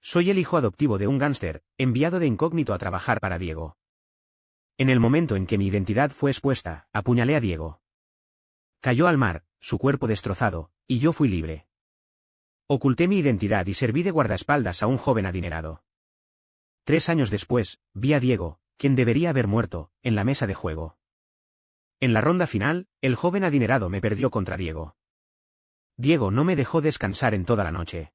Soy el hijo adoptivo de un gángster, enviado de incógnito a trabajar para Diego. En el momento en que mi identidad fue expuesta, apuñalé a Diego. Cayó al mar, su cuerpo destrozado, y yo fui libre. Oculté mi identidad y serví de guardaespaldas a un joven adinerado. 3 años después, vi a Diego, quien debería haber muerto, en la mesa de juego. En la ronda final, el joven adinerado me perdió contra Diego. Diego no me dejó descansar en toda la noche.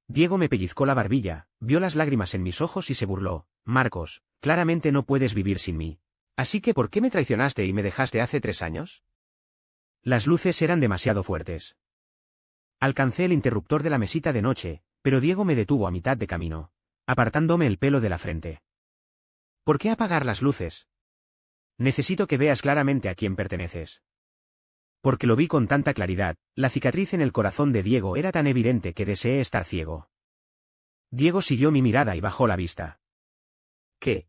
Diego me pellizcó la barbilla, vio las lágrimas en mis ojos y se burló. Marcos, claramente no puedes vivir sin mí. Así que ¿por qué me traicionaste y me dejaste hace 3 años? Las luces eran demasiado fuertes. Alcancé el interruptor de la mesita de noche, pero Diego me detuvo a mitad de camino, apartándome el pelo de la frente. ¿Por qué apagar las luces? Necesito que veas claramente a quién perteneces. Porque lo vi con tanta claridad, la cicatriz en el corazón de Diego era tan evidente que deseé estar ciego. Diego siguió mi mirada y bajó la vista. ¿Qué?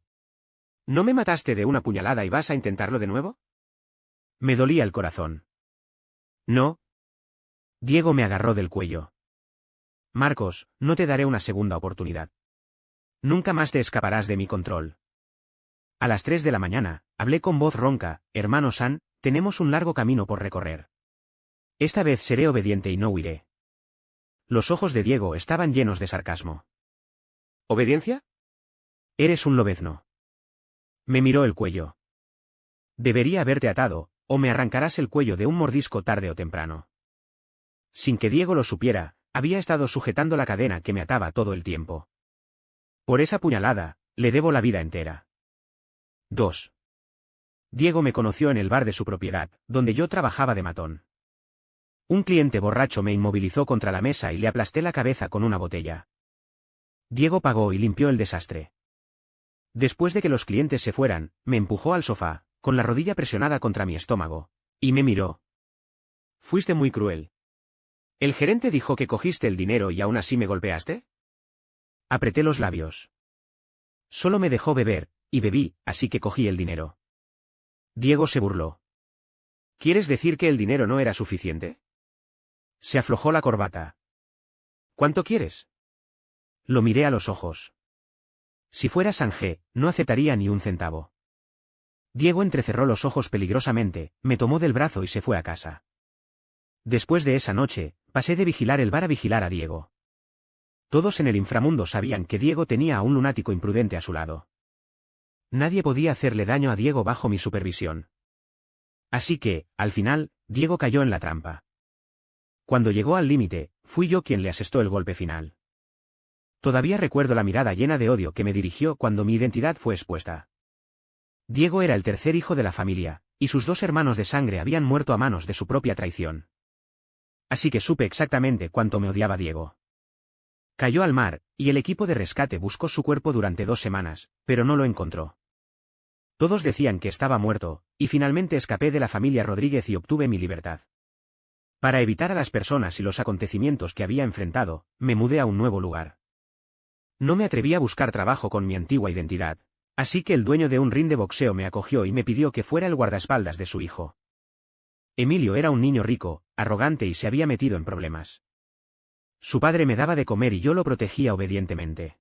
¿No me mataste de una puñalada y vas a intentarlo de nuevo? Me dolía el corazón. No. Diego me agarró del cuello. Marcos, no te daré una segunda oportunidad. Nunca más te escaparás de mi control. A las 3 de la mañana, hablé con voz ronca, hermano San, tenemos un largo camino por recorrer. Esta vez seré obediente y no huiré. Los ojos de Diego estaban llenos de sarcasmo. ¿Obediencia? Eres un lobezno. Me miró el cuello. Debería haberte atado, o me arrancarás el cuello de un mordisco tarde o temprano. Sin que Diego lo supiera, había estado sujetando la cadena que me ataba todo el tiempo. Por esa puñalada, le debo la vida entera. 2. Diego me conoció en el bar de su propiedad, donde yo trabajaba de matón. Un cliente borracho me inmovilizó contra la mesa y le aplasté la cabeza con una botella. Diego pagó y limpió el desastre. Después de que los clientes se fueran, me empujó al sofá, con la rodilla presionada contra mi estómago, y me miró. Fuiste muy cruel. ¿El gerente dijo que cogiste el dinero y aún así me golpeaste? Apreté los labios. Solo me dejó beber, y bebí, así que cogí el dinero. Diego se burló. ¿Quieres decir que el dinero no era suficiente? Se aflojó la corbata. ¿Cuánto quieres? Lo miré a los ojos. Si fuera Sanjé, no aceptaría ni un centavo. Diego entrecerró los ojos peligrosamente, me tomó del brazo y se fue a casa. Después de esa noche, pasé de vigilar el bar a vigilar a Diego. Todos en el inframundo sabían que Diego tenía a un lunático imprudente a su lado. Nadie podía hacerle daño a Diego bajo mi supervisión. Así que, al final, Diego cayó en la trampa. Cuando llegó al límite, fui yo quien le asestó el golpe final. Todavía recuerdo la mirada llena de odio que me dirigió cuando mi identidad fue expuesta. Diego era el tercer hijo de la familia, y sus 2 hermanos de sangre habían muerto a manos de su propia traición. Así que supe exactamente cuánto me odiaba Diego. Cayó al mar, y el equipo de rescate buscó su cuerpo durante 2 semanas, pero no lo encontró. Todos decían que estaba muerto, y finalmente escapé de la familia Rodríguez y obtuve mi libertad. Para evitar a las personas y los acontecimientos que había enfrentado, me mudé a un nuevo lugar. No me atreví a buscar trabajo con mi antigua identidad, así que el dueño de un ring de boxeo me acogió y me pidió que fuera el guardaespaldas de su hijo. Emilio era un niño rico, arrogante y se había metido en problemas. Su padre me daba de comer y yo lo protegía obedientemente.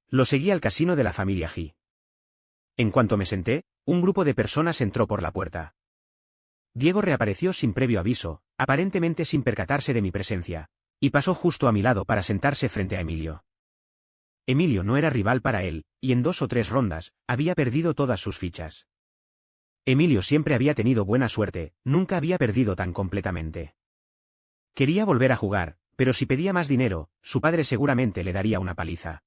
Lo seguí al casino de la familia G. En cuanto me senté, un grupo de personas entró por la puerta. Diego reapareció sin previo aviso, aparentemente sin percatarse de mi presencia, y pasó justo a mi lado para sentarse frente a Emilio. Emilio no era rival para él, y en 2 o 3 rondas, había perdido todas sus fichas. Emilio siempre había tenido buena suerte, nunca había perdido tan completamente. Quería volver a jugar, pero si pedía más dinero, su padre seguramente le daría una paliza.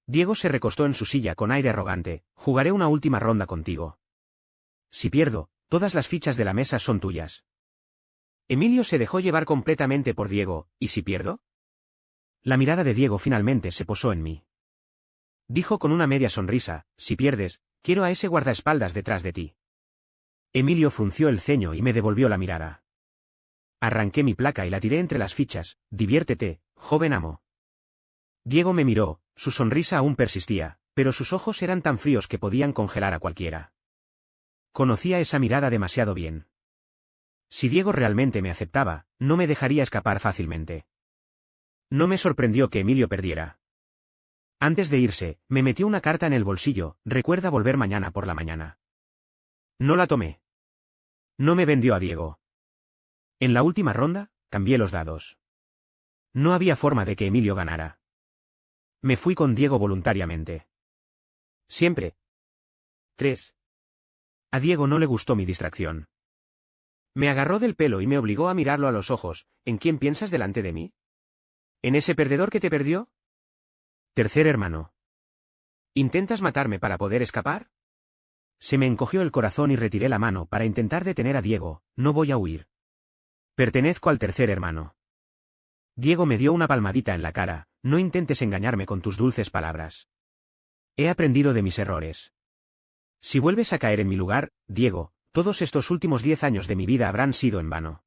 Diego se recostó en su silla con aire arrogante, jugaré una última ronda contigo. Si pierdo, todas las fichas de la mesa son tuyas. Emilio se dejó llevar completamente por Diego, ¿y si pierdo? La mirada de Diego finalmente se posó en mí. Dijo con una media sonrisa, si pierdes, quiero a ese guardaespaldas detrás de ti. Emilio frunció el ceño y me devolvió la mirada. Arranqué mi placa y la tiré entre las fichas, diviértete, joven amo. Diego me miró, su sonrisa aún persistía, pero sus ojos eran tan fríos que podían congelar a cualquiera. Conocía esa mirada demasiado bien. Si Diego realmente me aceptaba, no me dejaría escapar fácilmente. No me sorprendió que Emilio perdiera. Antes de irse, me metió una carta en el bolsillo: recuerda volver mañana por la mañana. No la tomé. No me vendió a Diego. En la última ronda, cambié los dados. No había forma de que Emilio ganara. Me fui con Diego voluntariamente. Siempre. 3. A Diego no le gustó mi distracción. Me agarró del pelo y me obligó a mirarlo a los ojos. ¿En quién piensas delante de mí? ¿En ese perdedor que te perdió? Tercer hermano. ¿Intentas matarme para poder escapar? Se me encogió el corazón y retiré la mano para intentar detener a Diego. No voy a huir. Pertenezco al tercer hermano. Diego me dio una palmadita en la cara. No intentes engañarme con tus dulces palabras. He aprendido de mis errores. Si vuelves a caer en mi lugar, Diego, todos estos últimos 10 años de mi vida habrán sido en vano.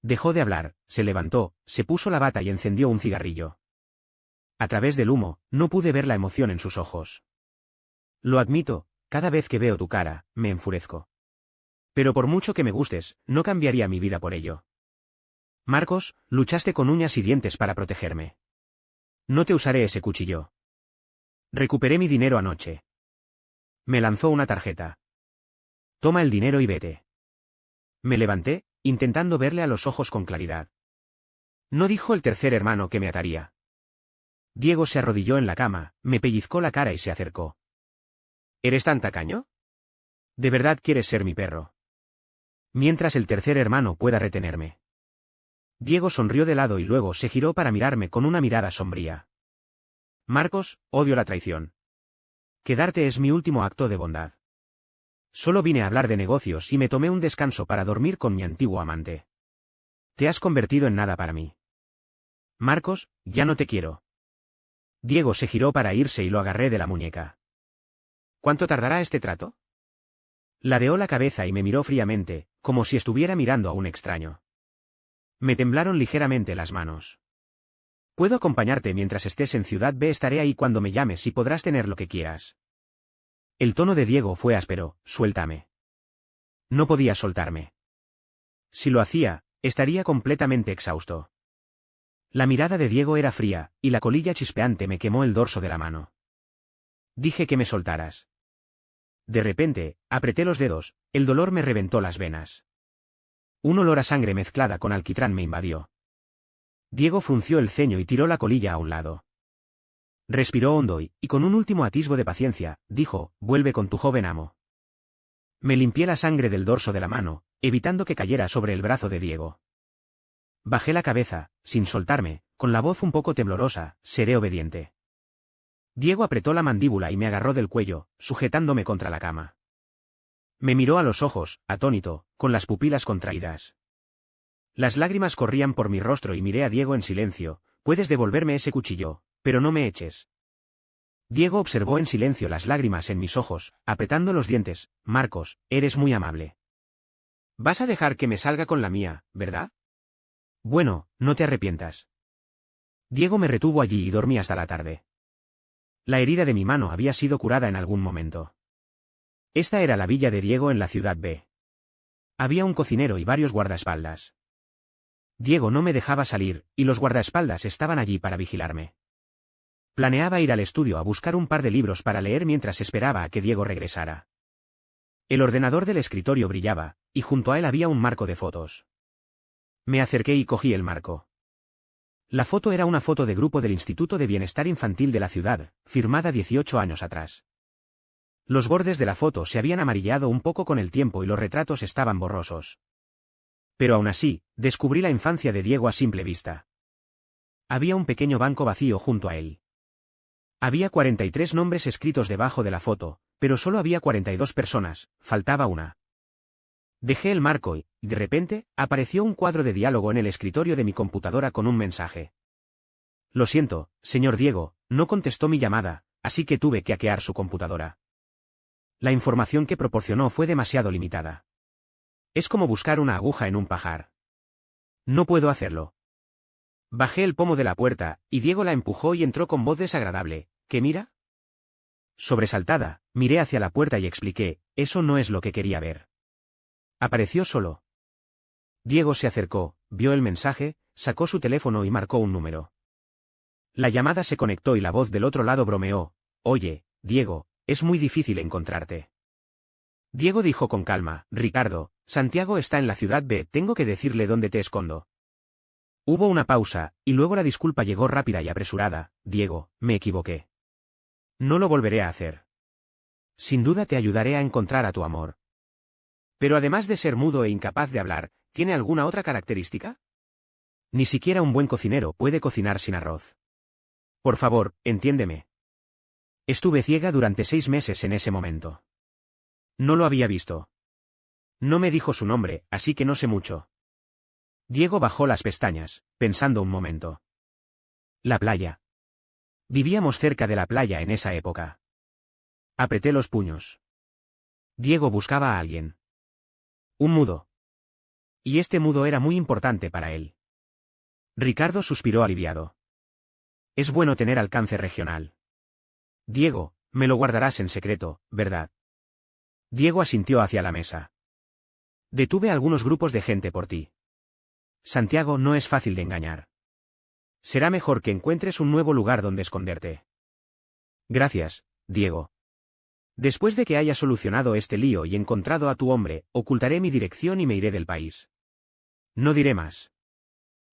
Dejó de hablar, se levantó, se puso la bata y encendió un cigarrillo. A través del humo, no pude ver la emoción en sus ojos. Lo admito, cada vez que veo tu cara, me enfurezco. Pero por mucho que me gustes, no cambiaría mi vida por ello. Marcos, luchaste con uñas y dientes para protegerme. No te usaré ese cuchillo. Recuperé mi dinero anoche. Me lanzó una tarjeta. Toma el dinero y vete. Me levanté, intentando verle a los ojos con claridad. No dijo el tercer hermano que me ataría. Diego se arrodilló en la cama, me pellizcó la cara y se acercó. ¿Eres tan tacaño? ¿De verdad quieres ser mi perro? Mientras el tercer hermano pueda retenerme. Diego sonrió de lado y luego se giró para mirarme con una mirada sombría. Marcos, odio la traición. Quedarte es mi último acto de bondad. Solo vine a hablar de negocios y me tomé un descanso para dormir con mi antiguo amante. Te has convertido en nada para mí. Marcos, ya no te quiero. Diego se giró para irse y lo agarré de la muñeca. ¿Cuánto tardará este trato? Ladeó la cabeza y me miró fríamente, como si estuviera mirando a un extraño. Me temblaron ligeramente las manos. Puedo acompañarte mientras estés en Ciudad B. Estaré ahí cuando me llames y podrás tener lo que quieras. El tono de Diego fue áspero. Suéltame. No podía soltarme. Si lo hacía, estaría completamente exhausto. La mirada de Diego era fría, y la colilla chispeante me quemó el dorso de la mano. Dije que me soltaras. De repente, apreté los dedos, el dolor me reventó las venas. Un olor a sangre mezclada con alquitrán me invadió. Diego frunció el ceño y tiró la colilla a un lado. Respiró hondo y, con un último atisbo de paciencia, dijo: vuelve con tu joven amo. Me limpié la sangre del dorso de la mano, evitando que cayera sobre el brazo de Diego. Bajé la cabeza, sin soltarme, con la voz un poco temblorosa: seré obediente. Diego apretó la mandíbula y me agarró del cuello, sujetándome contra la cama. Me miró a los ojos, atónito, con las pupilas contraídas. Las lágrimas corrían por mi rostro y miré a Diego en silencio. Puedes devolverme ese cuchillo, pero no me eches. Diego observó en silencio las lágrimas en mis ojos, apretando los dientes. Marcos, eres muy amable. Vas a dejar que me salga con la mía, ¿verdad? Bueno, no te arrepientas. Diego me retuvo allí y dormí hasta la tarde. La herida de mi mano había sido curada en algún momento. Esta era la villa de Diego en la Ciudad B. Había un cocinero y varios guardaespaldas. Diego no me dejaba salir, y los guardaespaldas estaban allí para vigilarme. Planeaba ir al estudio a buscar un par de libros para leer mientras esperaba a que Diego regresara. El ordenador del escritorio brillaba, y junto a él había un marco de fotos. Me acerqué y cogí el marco. La foto era una foto de grupo del Instituto de Bienestar Infantil de la ciudad, firmada 18 años atrás. Los bordes de la foto se habían amarillado un poco con el tiempo y los retratos estaban borrosos. Pero aún así, descubrí la infancia de Diego a simple vista. Había un pequeño banco vacío junto a él. Había 43 nombres escritos debajo de la foto, pero solo había 42 personas, faltaba una. Dejé el marco y, de repente, apareció un cuadro de diálogo en el escritorio de mi computadora con un mensaje. Lo siento, señor Diego, no contestó mi llamada, así que tuve que hackear su computadora. La información que proporcionó fue demasiado limitada. Es como buscar una aguja en un pajar. No puedo hacerlo. Bajé el pomo de la puerta, y Diego la empujó y entró con voz desagradable. ¿Qué mira? Sobresaltada, miré hacia la puerta y expliqué: eso no es lo que quería ver. Apareció solo. Diego se acercó, vio el mensaje, sacó su teléfono y marcó un número. La llamada se conectó y la voz del otro lado bromeó. Oye, Diego, es muy difícil encontrarte. Diego dijo con calma, Ricardo, Santiago está en la ciudad B, tengo que decirle dónde te escondo. Hubo una pausa, y luego la disculpa llegó rápida y apresurada. Diego, me equivoqué. No lo volveré a hacer. Sin duda te ayudaré a encontrar a tu amor. Pero además de ser mudo e incapaz de hablar, ¿tiene alguna otra característica? Ni siquiera un buen cocinero puede cocinar sin arroz. Por favor, entiéndeme. Estuve ciega durante 6 meses en ese momento. No lo había visto. No me dijo su nombre, así que no sé mucho. Diego bajó las pestañas, pensando un momento. La playa. Vivíamos cerca de la playa en esa época. Apreté los puños. Diego buscaba a alguien. Un mudo. Y este mudo era muy importante para él. Ricardo suspiró aliviado. Es bueno tener alcance regional. Diego, me lo guardarás en secreto, ¿verdad? Diego asintió hacia la mesa. Detuve algunos grupos de gente por ti. Santiago no es fácil de engañar. Será mejor que encuentres un nuevo lugar donde esconderte. Gracias, Diego. Después de que haya solucionado este lío y encontrado a tu hombre, ocultaré mi dirección y me iré del país. No diré más.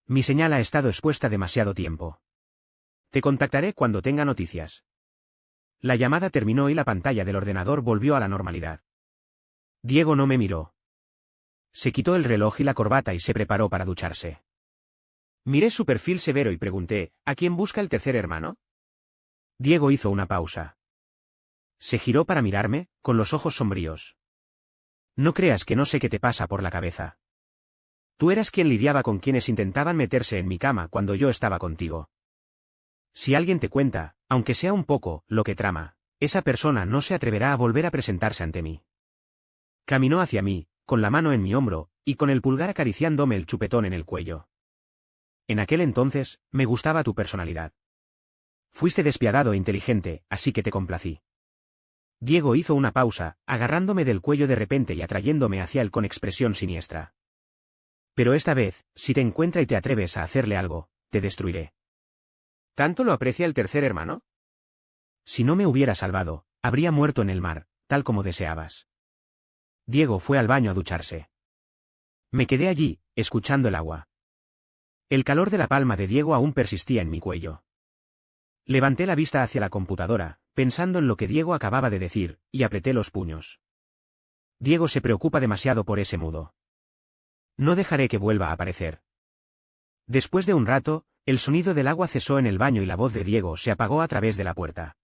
Mi señal ha estado expuesta demasiado tiempo. Te contactaré cuando tenga noticias. La llamada terminó y la pantalla del ordenador volvió a la normalidad. Diego no me miró. Se quitó el reloj y la corbata y se preparó para ducharse. Miré su perfil severo y pregunté, ¿a quién busca el tercer hermano? Diego hizo una pausa. Se giró para mirarme, con los ojos sombríos. No creas que no sé qué te pasa por la cabeza. Tú eras quien lidiaba con quienes intentaban meterse en mi cama cuando yo estaba contigo. Si alguien te cuenta, aunque sea un poco, lo que trama, esa persona no se atreverá a volver a presentarse ante mí. Caminó hacia mí, con la mano en mi hombro, y con el pulgar acariciándome el chupetón en el cuello. En aquel entonces, me gustaba tu personalidad. Fuiste despiadado e inteligente, así que te complací. Diego hizo una pausa, agarrándome del cuello de repente y atrayéndome hacia él con expresión siniestra. Pero esta vez, si te encuentra y te atreves a hacerle algo, te destruiré. ¿Tanto lo aprecia el tercer hermano? Si no me hubiera salvado, habría muerto en el mar, tal como deseabas. Diego fue al baño a ducharse. Me quedé allí, escuchando el agua. El calor de la palma de Diego aún persistía en mi cuello. Levanté la vista hacia la computadora, pensando en lo que Diego acababa de decir, y apreté los puños. Diego se preocupa demasiado por ese mudo. No dejaré que vuelva a aparecer. Después de un rato, el sonido del agua cesó en el baño y la voz de Diego se apagó a través de la puerta.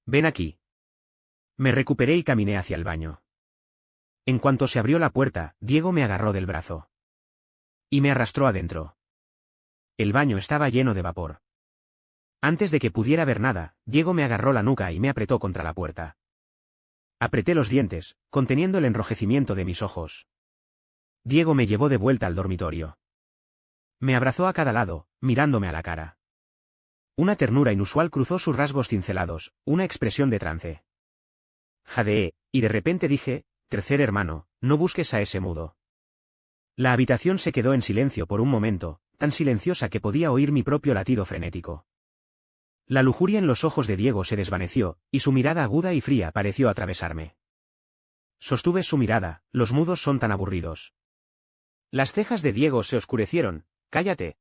Ven aquí. Me recuperé y caminé hacia el baño. En cuanto se abrió la puerta, Diego me agarró del brazo. Y me arrastró adentro. El baño estaba lleno de vapor. Antes de que pudiera ver nada, Diego me agarró la nuca y me apretó contra la puerta. Apreté los dientes, conteniendo el enrojecimiento de mis ojos. Diego me llevó de vuelta al dormitorio. Me abrazó a cada lado, mirándome a la cara. Una ternura inusual cruzó sus rasgos cincelados, una expresión de trance. Jadeé, y de repente dije, tercer hermano, no busques a ese mudo. La habitación se quedó en silencio por un momento, tan silenciosa que podía oír mi propio latido frenético. La lujuria en los ojos de Diego se desvaneció, y su mirada aguda y fría pareció atravesarme. Sostuve su mirada, los mudos son tan aburridos. Las cejas de Diego se oscurecieron, cállate.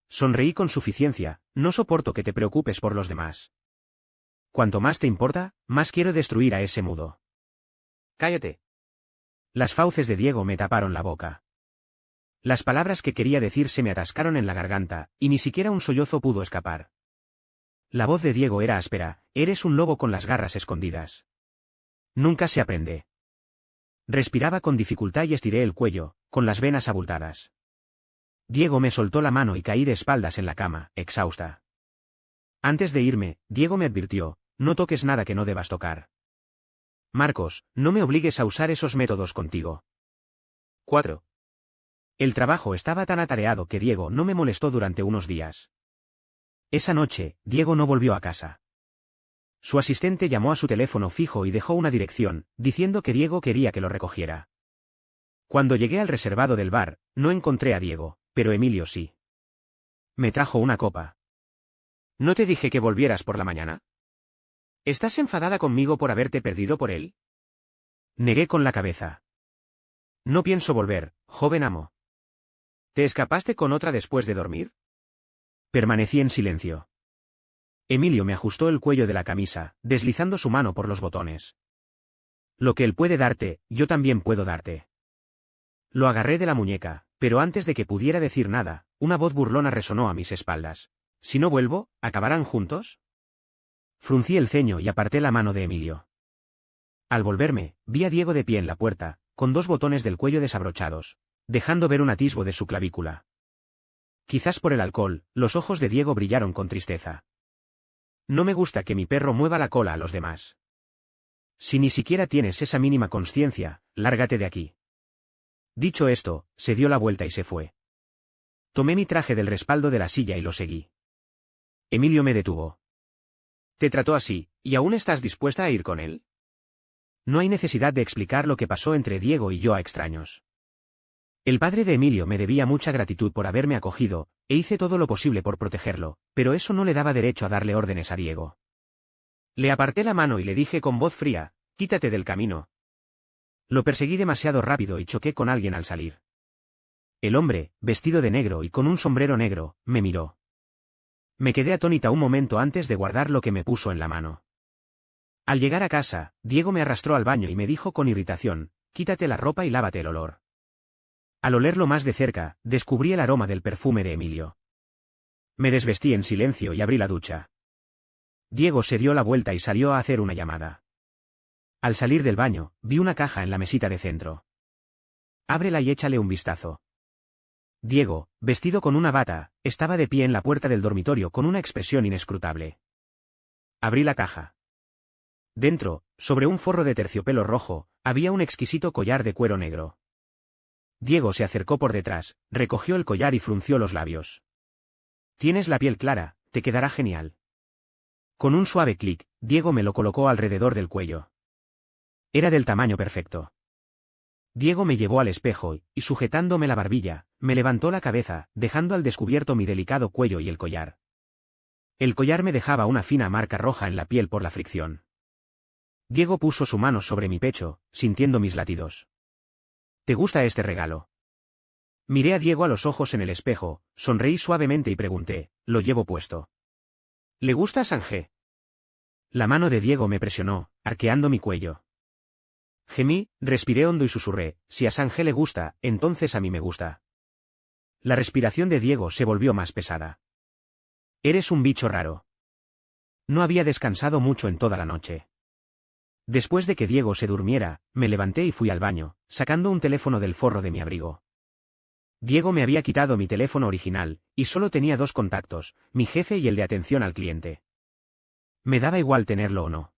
Sonreí con suficiencia, no soporto que te preocupes por los demás. Cuanto más te importa, más quiero destruir a ese mudo. Cállate. Las fauces de Diego me taparon la boca. Las palabras que quería decir se me atascaron en la garganta, y ni siquiera un sollozo pudo escapar. La voz de Diego era áspera, eres un lobo con las garras escondidas. Nunca se aprende. Respiraba con dificultad y estiré el cuello, con las venas abultadas. Diego me soltó la mano y caí de espaldas en la cama, exhausta. Antes de irme, Diego me advirtió, no toques nada que no debas tocar. Marcos, no me obligues a usar esos métodos contigo. 4. El trabajo estaba tan atareado que Diego no me molestó durante unos días. Esa noche, Diego no volvió a casa. Su asistente llamó a su teléfono fijo y dejó una dirección, diciendo que Diego quería que lo recogiera. Cuando llegué al reservado del bar, no encontré a Diego, pero Emilio sí. Me trajo una copa. ¿No te dije que volvieras por la mañana? ¿Estás enfadada conmigo por haberte perdido por él? Negué con la cabeza. No pienso volver, joven amo. ¿Te escapaste con otra después de dormir? Permanecí en silencio. Emilio me ajustó el cuello de la camisa, deslizando su mano por los botones. Lo que él puede darte, yo también puedo darte. Lo agarré de la muñeca, pero antes de que pudiera decir nada, una voz burlona resonó a mis espaldas. Si no vuelvo, ¿acabarán juntos? Fruncí el ceño y aparté la mano de Emilio. Al volverme, vi a Diego de pie en la puerta, con dos botones del cuello desabrochados, dejando ver un atisbo de su clavícula. Quizás por el alcohol, los ojos de Diego brillaron con tristeza. No me gusta que mi perro mueva la cola a los demás. Si ni siquiera tienes esa mínima consciencia, lárgate de aquí. Dicho esto, se dio la vuelta y se fue. Tomé mi traje del respaldo de la silla y lo seguí. Emilio me detuvo. ¿Te trató así, y aún estás dispuesta a ir con él? No hay necesidad de explicar lo que pasó entre Diego y yo a extraños. El padre de Emilio me debía mucha gratitud por haberme acogido, e hice todo lo posible por protegerlo, pero eso no le daba derecho a darle órdenes a Diego. Le aparté la mano y le dije con voz fría, «Quítate del camino». Lo perseguí demasiado rápido y choqué con alguien al salir. El hombre, vestido de negro y con un sombrero negro, me miró. Me quedé atónita un momento antes de guardar lo que me puso en la mano. Al llegar a casa, Diego me arrastró al baño y me dijo con irritación, «Quítate la ropa y lávate el olor». Al olerlo más de cerca, descubrí el aroma del perfume de Emilio. Me desvestí en silencio y abrí la ducha. Diego se dio la vuelta y salió a hacer una llamada. Al salir del baño, vi una caja en la mesita de centro. Ábrela y échale un vistazo. Diego, vestido con una bata, estaba de pie en la puerta del dormitorio con una expresión inescrutable. Abrí la caja. Dentro, sobre un forro de terciopelo rojo, había un exquisito collar de cuero negro. Diego se acercó por detrás, recogió el collar y frunció los labios. Tienes la piel clara, te quedará genial. Con un suave clic, Diego me lo colocó alrededor del cuello. Era del tamaño perfecto. Diego me llevó al espejo y, sujetándome la barbilla, me levantó la cabeza, dejando al descubierto mi delicado cuello y el collar. El collar me dejaba una fina marca roja en la piel por la fricción. Diego puso su mano sobre mi pecho, sintiendo mis latidos. ¿Te gusta este regalo? Miré a Diego a los ojos en el espejo, sonreí suavemente y pregunté, ¿lo llevo puesto? ¿Le gusta a Sanjé? La mano de Diego me presionó, arqueando mi cuello. Gemí, respiré hondo y susurré, si a Sanjé le gusta, entonces a mí me gusta. La respiración de Diego se volvió más pesada. Eres un bicho raro. No había descansado mucho en toda la noche. Después de que Diego se durmiera, me levanté y fui al baño, sacando un teléfono del forro de mi abrigo. Diego me había quitado mi teléfono original, y solo tenía dos contactos, mi jefe y el de atención al cliente. Me daba igual tenerlo o no.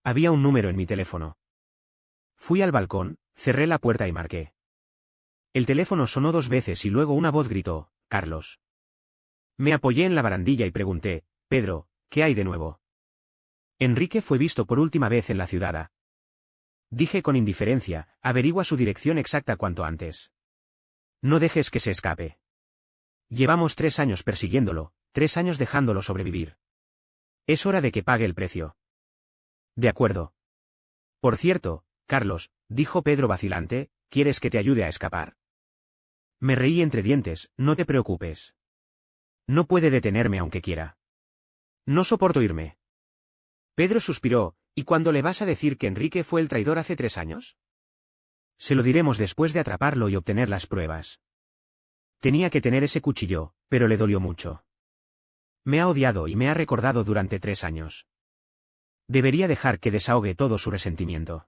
Había un número en mi teléfono. Fui al balcón, cerré la puerta y marqué. El teléfono sonó 2 veces y luego una voz gritó, «Carlos». Me apoyé en la barandilla y pregunté, «Pedro, ¿qué hay de nuevo?» Enrique fue visto por última vez en la ciudad. Dije con indiferencia, averigua su dirección exacta cuanto antes. No dejes que se escape. Llevamos 3 años persiguiéndolo, 3 años dejándolo sobrevivir. Es hora de que pague el precio. De acuerdo. Por cierto, Carlos, dijo Pedro vacilante, ¿quieres que te ayude a escapar? Me reí entre dientes, no te preocupes. No puede detenerme aunque quiera. No soporto irme. Pedro suspiró, ¿y cuándo le vas a decir que Enrique fue el traidor hace 3 años? Se lo diremos después de atraparlo y obtener las pruebas. Tenía que tener ese cuchillo, pero le dolió mucho. Me ha odiado y me ha recordado durante 3 años. Debería dejar que desahogue todo su resentimiento.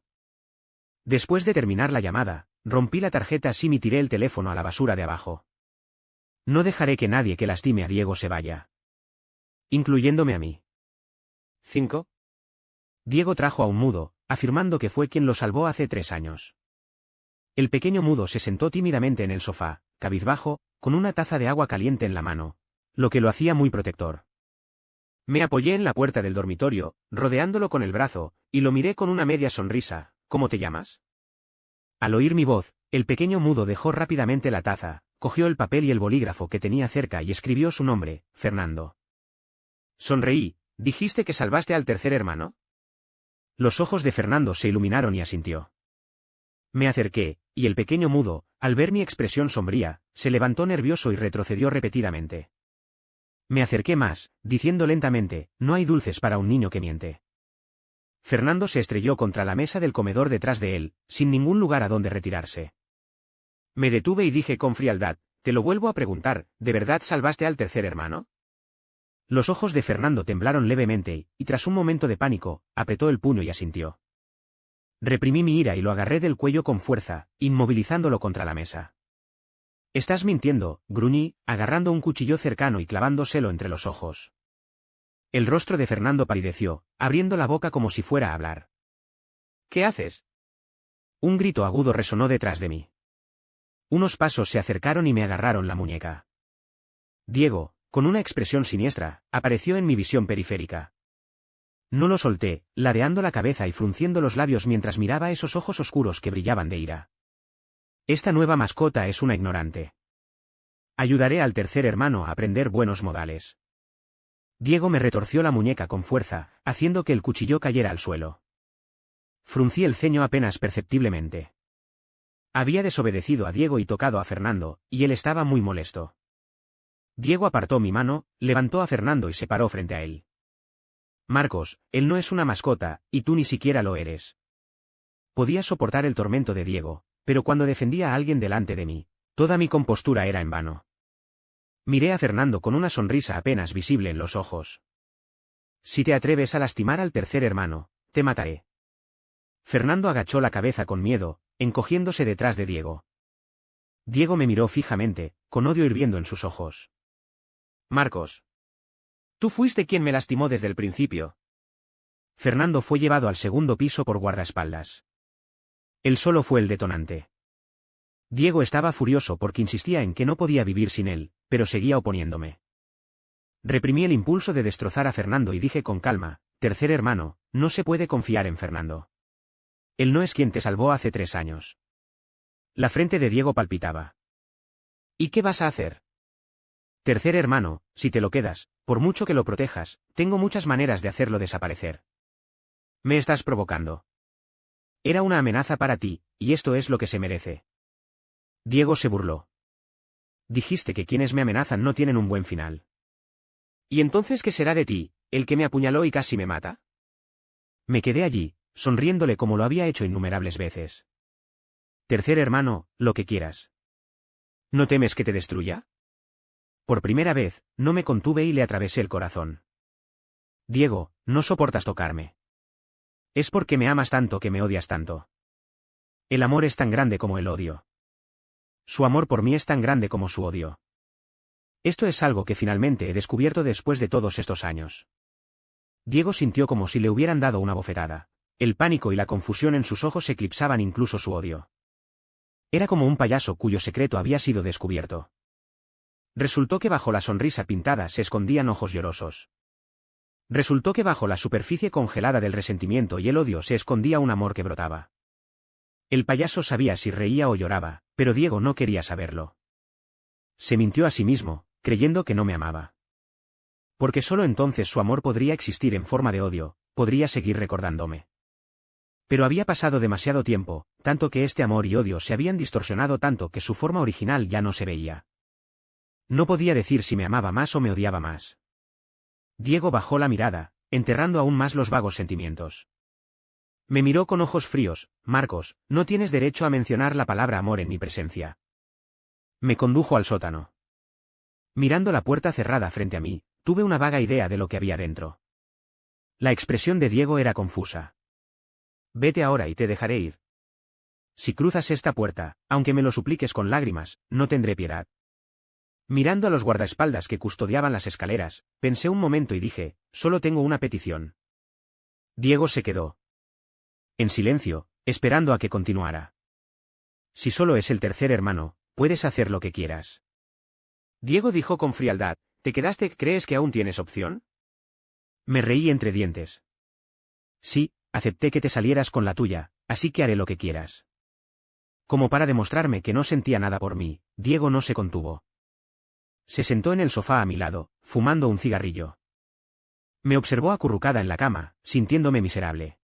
Después de terminar la llamada, rompí la tarjeta SIM y tiré el teléfono a la basura de abajo. No dejaré que nadie que lastime a Diego se vaya. Incluyéndome a mí. 5. Diego trajo a un mudo, afirmando que fue quien lo salvó hace 3 años. El pequeño mudo se sentó tímidamente en el sofá, cabizbajo, con una taza de agua caliente en la mano, lo que lo hacía muy protector. Me apoyé en la puerta del dormitorio, rodeándolo con el brazo, y lo miré con una media sonrisa. ¿Cómo te llamas? Al oír mi voz, el pequeño mudo dejó rápidamente la taza, cogió el papel y el bolígrafo que tenía cerca y escribió su nombre, Fernando. Sonreí. ¿Dijiste que salvaste al tercer hermano? Los ojos de Fernando se iluminaron y asintió. Me acerqué, y el pequeño mudo, al ver mi expresión sombría, se levantó nervioso y retrocedió repetidamente. Me acerqué más, diciendo lentamente, no hay dulces para un niño que miente. Fernando se estrelló contra la mesa del comedor detrás de él, sin ningún lugar a donde retirarse. Me detuve y dije con frialdad, te lo vuelvo a preguntar, ¿de verdad salvaste al tercer hermano? Los ojos de Fernando temblaron levemente y, tras un momento de pánico, apretó el puño y asintió. Reprimí mi ira y lo agarré del cuello con fuerza, inmovilizándolo contra la mesa. Estás mintiendo, gruñí, agarrando un cuchillo cercano y clavándoselo entre los ojos. El rostro de Fernando palideció, abriendo la boca como si fuera a hablar. ¿Qué haces? Un grito agudo resonó detrás de mí. Unos pasos se acercaron y me agarraron la muñeca. Diego, con una expresión siniestra, apareció en mi visión periférica. No lo solté, ladeando la cabeza y frunciendo los labios mientras miraba esos ojos oscuros que brillaban de ira. Esta nueva mascota es una ignorante. Ayudaré al tercer hermano a aprender buenos modales. Diego me retorció la muñeca con fuerza, haciendo que el cuchillo cayera al suelo. Fruncí el ceño apenas perceptiblemente. Había desobedecido a Diego y tocado a Fernando, y él estaba muy molesto. Diego apartó mi mano, levantó a Fernando y se paró frente a él. Marcos, él no es una mascota, y tú ni siquiera lo eres. Podía soportar el tormento de Diego, pero cuando defendía a alguien delante de mí, toda mi compostura era en vano. Miré a Fernando con una sonrisa apenas visible en los ojos. Si te atreves a lastimar al tercer hermano, te mataré. Fernando agachó la cabeza con miedo, encogiéndose detrás de Diego. Diego me miró fijamente, con odio hirviendo en sus ojos. Marcos. Tú fuiste quien me lastimó desde el principio. Fernando fue llevado al segundo piso por guardaespaldas. Él solo fue el detonante. Diego estaba furioso porque insistía en que no podía vivir sin él, pero seguía oponiéndome. Reprimí el impulso de destrozar a Fernando y dije con calma, tercer hermano, no se puede confiar en Fernando. Él no es quien te salvó hace 3 años. La frente de Diego palpitaba. ¿Y qué vas a hacer? Tercer hermano, si te lo quedas, por mucho que lo protejas, tengo muchas maneras de hacerlo desaparecer. Me estás provocando. Era una amenaza para ti, y esto es lo que se merece. Diego se burló. Dijiste que quienes me amenazan no tienen un buen final. ¿Y entonces qué será de ti, el que me apuñaló y casi me mata? Me quedé allí, sonriéndole como lo había hecho innumerables veces. Tercer hermano, lo que quieras. ¿No temes que te destruya? Por primera vez, no me contuve y le atravesé el corazón. Diego, no soportas tocarme. Es porque me amas tanto que me odias tanto. El amor es tan grande como el odio. Su amor por mí es tan grande como su odio. Esto es algo que finalmente he descubierto después de todos estos años. Diego sintió como si le hubieran dado una bofetada. El pánico y la confusión en sus ojos eclipsaban incluso su odio. Era como un payaso cuyo secreto había sido descubierto. Resultó que bajo la sonrisa pintada se escondían ojos llorosos. Resultó que bajo la superficie congelada del resentimiento y el odio se escondía un amor que brotaba. El payaso sabía si reía o lloraba, pero Diego no quería saberlo. Se mintió a sí mismo, creyendo que no me amaba. Porque solo entonces su amor podría existir en forma de odio, podría seguir recordándome. Pero había pasado demasiado tiempo, tanto que este amor y odio se habían distorsionado tanto que su forma original ya no se veía. No podía decir si me amaba más o me odiaba más. Diego bajó la mirada, enterrando aún más los vagos sentimientos. Me miró con ojos fríos. Marcos, no tienes derecho a mencionar la palabra amor en mi presencia. Me condujo al sótano. Mirando la puerta cerrada frente a mí, tuve una vaga idea de lo que había dentro. La expresión de Diego era confusa. Vete ahora y te dejaré ir. Si cruzas esta puerta, aunque me lo supliques con lágrimas, no tendré piedad. Mirando a los guardaespaldas que custodiaban las escaleras, pensé un momento y dije, solo tengo una petición. Diego se quedó en silencio, esperando a que continuara. Si solo es el tercer hermano, puedes hacer lo que quieras. Diego dijo con frialdad, ¿te quedaste? ¿Crees que aún tienes opción? Me reí entre dientes. Sí, acepté que te salieras con la tuya, así que haré lo que quieras. Como para demostrarme que no sentía nada por mí, Diego no se contuvo. Se sentó en el sofá a mi lado, fumando un cigarrillo. Me observó acurrucada en la cama, sintiéndome miserable.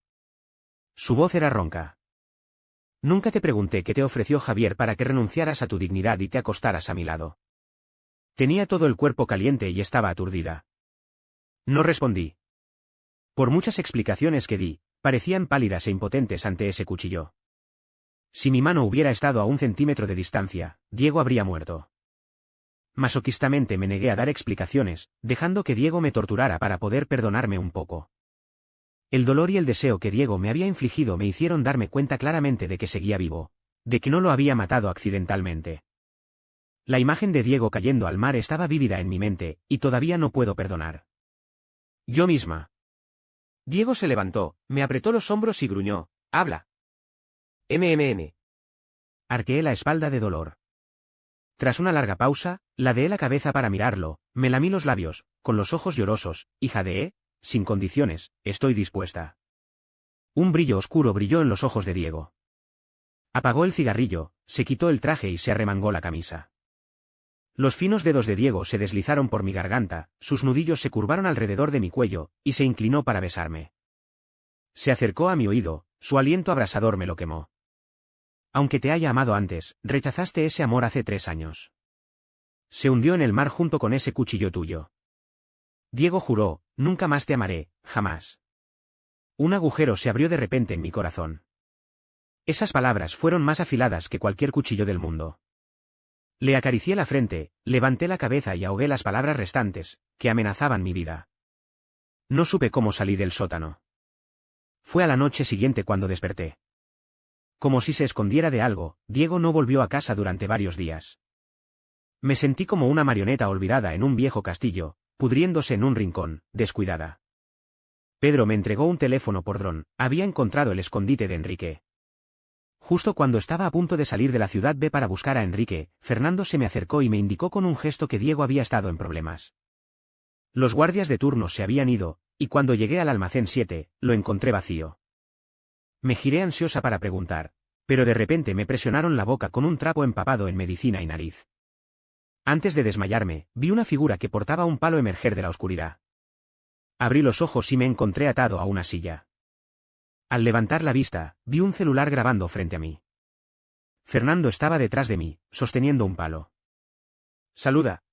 Su voz era ronca. Nunca te pregunté qué te ofreció Javier para que renunciaras a tu dignidad y te acostaras a mi lado. Tenía todo el cuerpo caliente y estaba aturdida. No respondí. Por muchas explicaciones que di, parecían pálidas e impotentes ante ese cuchillo. Si mi mano hubiera estado a 1 centímetro de distancia, Diego habría muerto. Masoquistamente me negué a dar explicaciones, dejando que Diego me torturara para poder perdonarme un poco. El dolor y el deseo que Diego me había infligido me hicieron darme cuenta claramente de que seguía vivo, de que no lo había matado accidentalmente. La imagen de Diego cayendo al mar estaba vívida en mi mente, y todavía no puedo perdonar. Yo misma. Diego se levantó, me apretó los hombros y gruñó, «Habla». Arqueé la espalda de dolor. Tras una larga pausa, ladeé la cabeza para mirarlo, me lamí los labios, con los ojos llorosos, y jadeé, sin condiciones, estoy dispuesta. Un brillo oscuro brilló en los ojos de Diego. Apagó el cigarrillo, se quitó el traje y se arremangó la camisa. Los finos dedos de Diego se deslizaron por mi garganta, sus nudillos se curvaron alrededor de mi cuello, y se inclinó para besarme. Se acercó a mi oído, su aliento abrasador me lo quemó. Aunque te haya amado antes, rechazaste ese amor hace 3 años. Se hundió en el mar junto con ese cuchillo tuyo. Diego juró, nunca más te amaré, jamás. Un agujero se abrió de repente en mi corazón. Esas palabras fueron más afiladas que cualquier cuchillo del mundo. Le acaricié la frente, levanté la cabeza y ahogué las palabras restantes, que amenazaban mi vida. No supe cómo salí del sótano. Fue a la noche siguiente cuando desperté. Como si se escondiera de algo, Diego no volvió a casa durante varios días. Me sentí como una marioneta olvidada en un viejo castillo, pudriéndose en un rincón, descuidada. Pedro me entregó un teléfono por dron, había encontrado el escondite de Enrique. Justo cuando estaba a punto de salir de la ciudad B para buscar a Enrique, Fernando se me acercó y me indicó con un gesto que Diego había estado en problemas. Los guardias de turno se habían ido, y cuando llegué al almacén 7, lo encontré vacío. Me giré ansiosa para preguntar, pero de repente me presionaron la boca con un trapo empapado en medicina y nariz. Antes de desmayarme, vi una figura que portaba un palo emerger de la oscuridad. Abrí los ojos y me encontré atado a una silla. Al levantar la vista, vi un celular grabando frente a mí. Fernando estaba detrás de mí, sosteniendo un palo. «Saluda.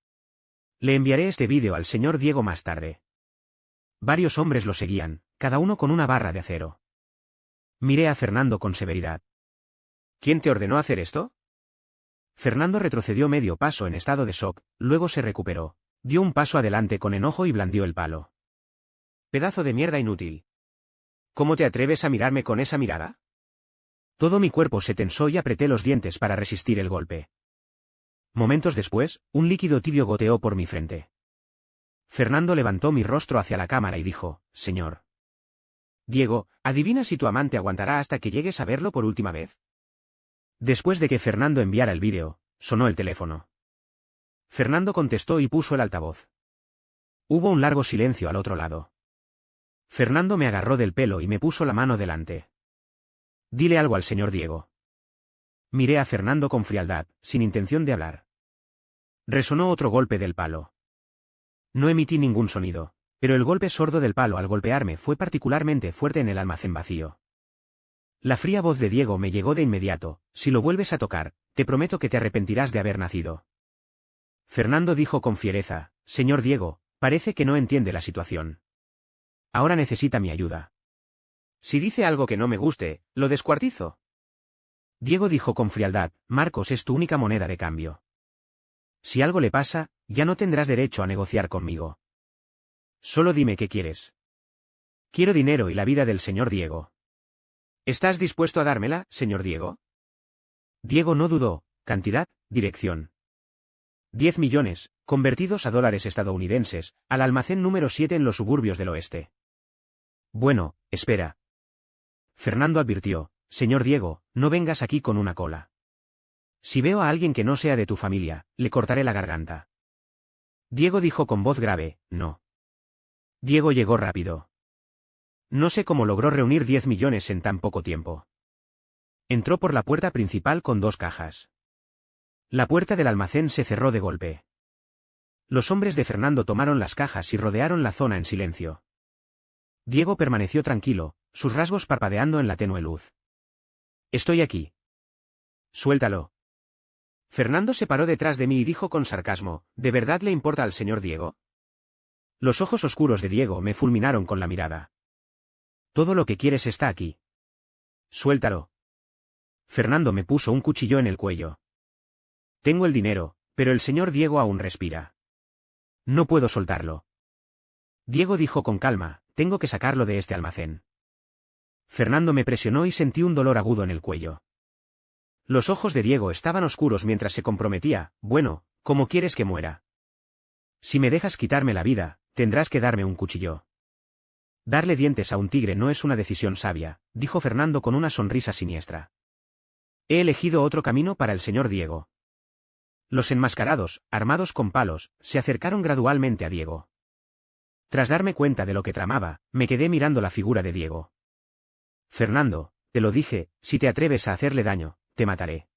Le enviaré este vídeo al señor Diego más tarde». Varios hombres lo seguían, cada uno con una barra de acero. Miré a Fernando con severidad. «¿Quién te ordenó hacer esto?» Fernando retrocedió medio paso en estado de shock, luego se recuperó, dio un paso adelante con enojo y blandió el palo. «Pedazo de mierda inútil. ¿Cómo te atreves a mirarme con esa mirada?» Todo mi cuerpo se tensó y apreté los dientes para resistir el golpe. Momentos después, un líquido tibio goteó por mi frente. Fernando levantó mi rostro hacia la cámara y dijo, «Señor Diego, adivina si tu amante aguantará hasta que llegues a verlo por última vez». Después de que Fernando enviara el vídeo, sonó el teléfono. Fernando contestó y puso el altavoz. Hubo un largo silencio al otro lado. Fernando me agarró del pelo y me puso la mano delante. «Dile algo al señor Diego». Miré a Fernando con frialdad, sin intención de hablar. Resonó otro golpe del palo. No emití ningún sonido, pero el golpe sordo del palo al golpearme fue particularmente fuerte en el almacén vacío. La fría voz de Diego me llegó de inmediato, «Si lo vuelves a tocar, te prometo que te arrepentirás de haber nacido». Fernando dijo con fiereza, «Señor Diego, parece que no entiende la situación. Ahora necesita mi ayuda. Si dice algo que no me guste, lo descuartizo». Diego dijo con frialdad, «Marcos es tu única moneda de cambio. Si algo le pasa, ya no tendrás derecho a negociar conmigo. Solo dime qué quieres». «Quiero dinero y la vida del señor Diego». «¿Estás dispuesto a dármela, señor Diego?» Diego no dudó, cantidad, dirección. 10 millones, convertidos a dólares estadounidenses, al almacén número 7 en los suburbios del oeste. «Bueno, espera». Fernando advirtió, «Señor Diego, no vengas aquí con una cola. Si veo a alguien que no sea de tu familia, le cortaré la garganta». Diego dijo con voz grave, «No». Diego llegó rápido. No sé cómo logró reunir 10 millones en tan poco tiempo. Entró por la puerta principal con 2 cajas. La puerta del almacén se cerró de golpe. Los hombres de Fernando tomaron las cajas y rodearon la zona en silencio. Diego permaneció tranquilo, sus rasgos parpadeando en la tenue luz. Estoy aquí. Suéltalo. Fernando se paró detrás de mí y dijo con sarcasmo, ¿de verdad le importa al señor Diego? Los ojos oscuros de Diego me fulminaron con la mirada. Todo lo que quieres está aquí. Suéltalo. Fernando me puso un cuchillo en el cuello. Tengo el dinero, pero el señor Diego aún respira. No puedo soltarlo. Diego dijo con calma, tengo que sacarlo de este almacén. Fernando me presionó y sentí un dolor agudo en el cuello. Los ojos de Diego estaban oscuros mientras se comprometía, bueno, ¿cómo quieres que muera? Si me dejas quitarme la vida, tendrás que darme un cuchillo. Darle dientes a un tigre no es una decisión sabia, dijo Fernando con una sonrisa siniestra. He elegido otro camino para el señor Diego. Los enmascarados, armados con palos, se acercaron gradualmente a Diego. Tras darme cuenta de lo que tramaba, me quedé mirando la figura de Diego. Fernando, te lo dije, si te atreves a hacerle daño, te mataré.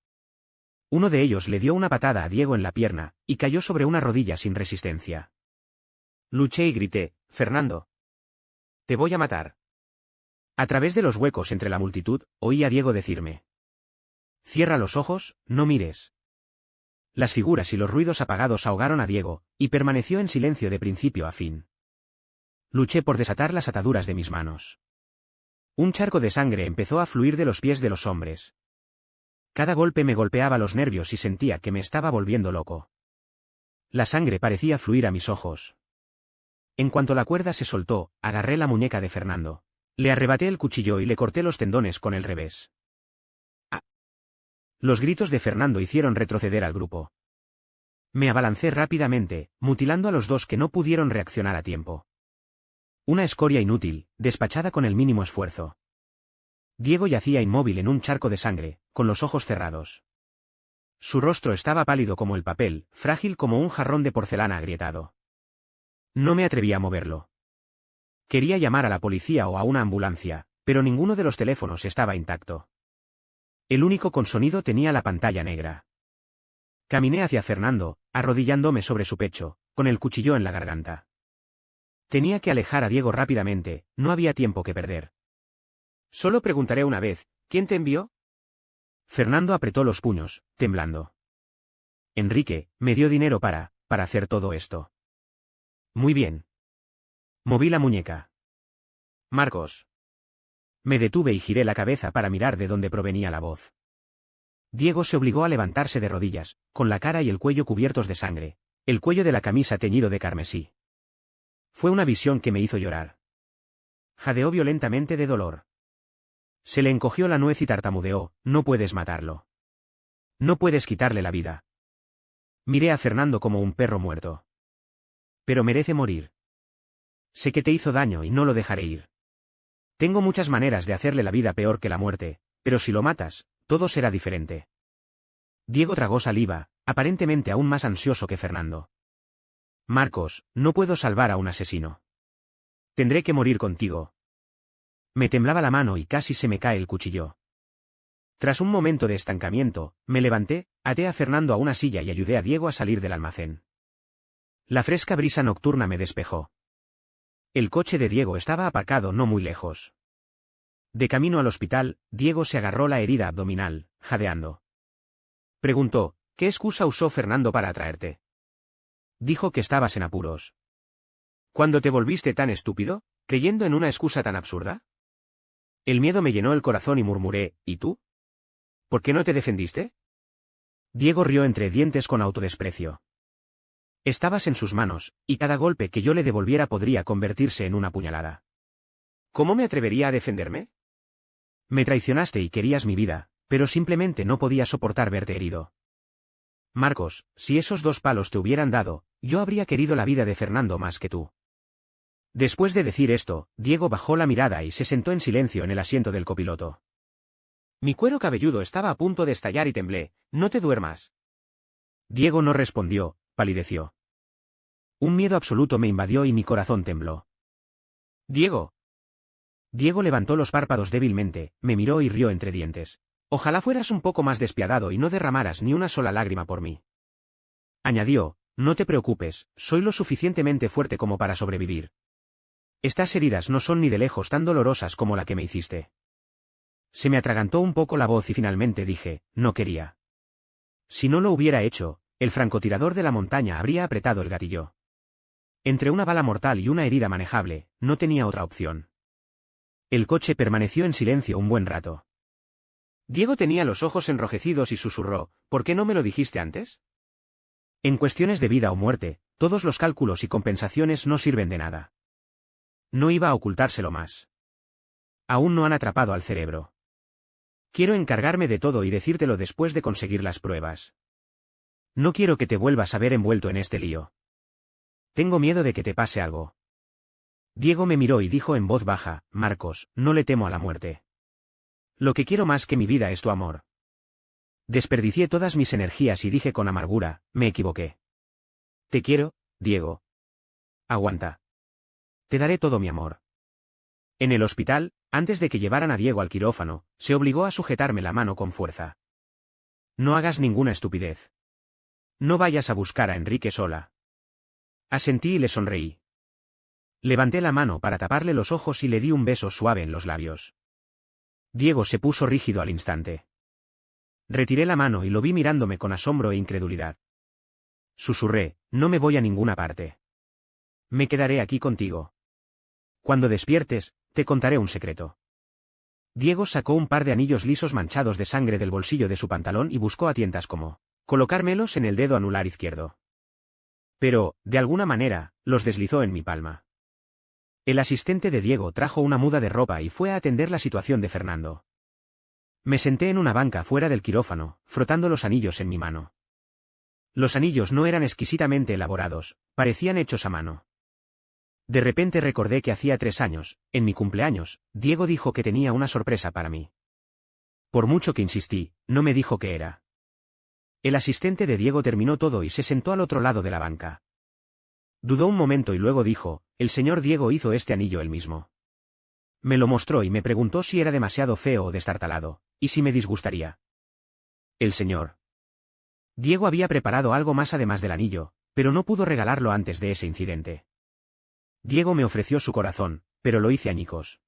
Uno de ellos le dio una patada a Diego en la pierna, y cayó sobre una rodilla sin resistencia. Luché y grité, Fernando. Te voy a matar. A través de los huecos entre la multitud, oí a Diego decirme. Cierra los ojos, no mires. Las figuras y los ruidos apagados ahogaron a Diego, y permaneció en silencio de principio a fin. Luché por desatar las ataduras de mis manos. Un charco de sangre empezó a fluir de los pies de los hombres. Cada golpe me golpeaba los nervios y sentía que me estaba volviendo loco. La sangre parecía fluir a mis ojos. En cuanto la cuerda se soltó, agarré la muñeca de Fernando. Le arrebaté el cuchillo y le corté los tendones con el revés. ¡Ah! Los gritos de Fernando hicieron retroceder al grupo. Me abalancé rápidamente, mutilando a los dos que no pudieron reaccionar a tiempo. Una escoria inútil, despachada con el mínimo esfuerzo. Diego yacía inmóvil en un charco de sangre, con los ojos cerrados. Su rostro estaba pálido como el papel, frágil como un jarrón de porcelana agrietado. No me atreví a moverlo. Quería llamar a la policía o a una ambulancia, pero ninguno de los teléfonos estaba intacto. El único con sonido tenía la pantalla negra. Caminé hacia Fernando, arrodillándome sobre su pecho, con el cuchillo en la garganta. Tenía que alejar a Diego rápidamente, no había tiempo que perder. Solo preguntaré una vez, ¿quién te envió? Fernando apretó los puños, temblando. Enrique, me dio dinero para hacer todo esto. Muy bien. Moví la muñeca. Marcos. Me detuve y giré la cabeza para mirar de dónde provenía la voz. Diego se obligó a levantarse de rodillas, con la cara y el cuello cubiertos de sangre, el cuello de la camisa teñido de carmesí. Fue una visión que me hizo llorar. Jadeó violentamente de dolor. Se le encogió la nuez y tartamudeó, no puedes matarlo. No puedes quitarle la vida. Miré a Fernando como un perro muerto. Pero merece morir. Sé que te hizo daño y no lo dejaré ir. Tengo muchas maneras de hacerle la vida peor que la muerte, pero si lo matas, todo será diferente. Diego tragó saliva, aparentemente aún más ansioso que Fernando. Marcos, no puedo salvar a un asesino. Tendré que morir contigo. Me temblaba la mano y casi se me cae el cuchillo. Tras un momento de estancamiento, me levanté, até a Fernando a una silla y ayudé a Diego a salir del almacén. La fresca brisa nocturna me despejó. El coche de Diego estaba aparcado no muy lejos. De camino al hospital, Diego se agarró la herida abdominal, jadeando. Preguntó, ¿qué excusa usó Fernando para atraerte? Dijo que estabas en apuros. ¿Cuándo te volviste tan estúpido, creyendo en una excusa tan absurda? El miedo me llenó el corazón y murmuré, ¿y tú? ¿Por qué no te defendiste? Diego rió entre dientes con autodesprecio. Estabas en sus manos, y cada golpe que yo le devolviera podría convertirse en una puñalada. ¿Cómo me atrevería a defenderme? Me traicionaste y querías mi vida, pero simplemente no podía soportar verte herido. Marcos, si esos 2 palos te hubieran dado, yo habría querido la vida de Fernando más que tú. Después de decir esto, Diego bajó la mirada y se sentó en silencio en el asiento del copiloto. Mi cuero cabelludo estaba a punto de estallar y temblé, no te duermas. Diego no respondió, palideció. Un miedo absoluto me invadió y mi corazón tembló. Diego. Diego levantó los párpados débilmente, me miró y rió entre dientes. Ojalá fueras un poco más despiadado y no derramaras ni una sola lágrima por mí. Añadió, no te preocupes, soy lo suficientemente fuerte como para sobrevivir. Estas heridas no son ni de lejos tan dolorosas como la que me hiciste. Se me atragantó un poco la voz y finalmente dije, no quería. Si no lo hubiera hecho, el francotirador de la montaña habría apretado el gatillo. Entre una bala mortal y una herida manejable, no tenía otra opción. El coche permaneció en silencio un buen rato. Diego tenía los ojos enrojecidos y susurró, ¿por qué no me lo dijiste antes? En cuestiones de vida o muerte, todos los cálculos y compensaciones no sirven de nada. No iba a ocultárselo más. Aún no han atrapado al cerebro. Quiero encargarme de todo y decírtelo después de conseguir las pruebas. No quiero que te vuelvas a ver envuelto en este lío. Tengo miedo de que te pase algo. Diego me miró y dijo en voz baja, Marcos, no le temo a la muerte. Lo que quiero más que mi vida es tu amor. Desperdicié todas mis energías y dije con amargura, me equivoqué. Te quiero, Diego. Aguanta. Te daré todo mi amor. En el hospital, antes de que llevaran a Diego al quirófano, se obligó a sujetarme la mano con fuerza. No hagas ninguna estupidez. No vayas a buscar a Enrique sola. Asentí y le sonreí. Levanté la mano para taparle los ojos y le di un beso suave en los labios. Diego se puso rígido al instante. Retiré la mano y lo vi mirándome con asombro e incredulidad. Susurré, no me voy a ninguna parte. Me quedaré aquí contigo. Cuando despiertes, te contaré un secreto. Diego sacó un par de anillos lisos manchados de sangre del bolsillo de su pantalón y buscó a tientas cómo colocármelos en el dedo anular izquierdo. Pero, de alguna manera, los deslizó en mi palma. El asistente de Diego trajo una muda de ropa y fue a atender la situación de Fernando. Me senté en una banca fuera del quirófano, frotando los anillos en mi mano. Los anillos no eran exquisitamente elaborados, parecían hechos a mano. De repente recordé que hacía 3 años, en mi cumpleaños, Diego dijo que tenía una sorpresa para mí. Por mucho que insistí, no me dijo qué era. El asistente de Diego terminó todo y se sentó al otro lado de la banca. Dudó un momento y luego dijo, el señor Diego hizo este anillo él mismo. Me lo mostró y me preguntó si era demasiado feo o destartalado, y si me disgustaría. El señor Diego había preparado algo más además del anillo, pero no pudo regalarlo antes de ese incidente. Diego me ofreció su corazón, pero lo hice añicos.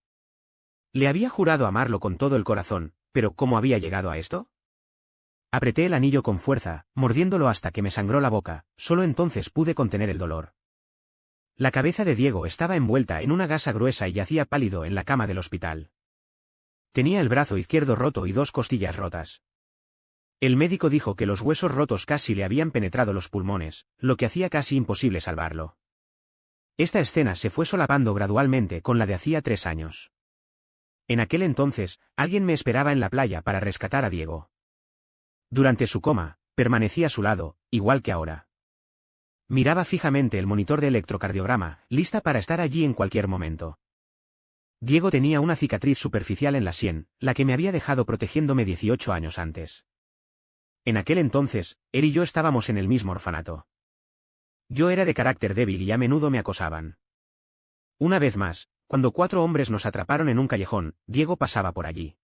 Le había jurado amarlo con todo el corazón, pero ¿cómo había llegado a esto? Apreté el anillo con fuerza, mordiéndolo hasta que me sangró la boca, solo entonces pude contener el dolor. La cabeza de Diego estaba envuelta en una gasa gruesa y yacía pálido en la cama del hospital. Tenía el brazo izquierdo roto y 2 costillas rotas. El médico dijo que los huesos rotos casi le habían penetrado los pulmones, lo que hacía casi imposible salvarlo. Esta escena se fue solapando gradualmente con la de hacía 3 años. En aquel entonces, alguien me esperaba en la playa para rescatar a Diego. Durante su coma, permanecí a su lado, igual que ahora. Miraba fijamente el monitor de electrocardiograma, lista para estar allí en cualquier momento. Diego tenía una cicatriz superficial en la sien, la que me había dejado protegiéndome 18 años antes. En aquel entonces, él y yo estábamos en el mismo orfanato. Yo era de carácter débil y a menudo me acosaban. Una vez más, cuando 4 hombres nos atraparon en un callejón, Diego pasaba por allí.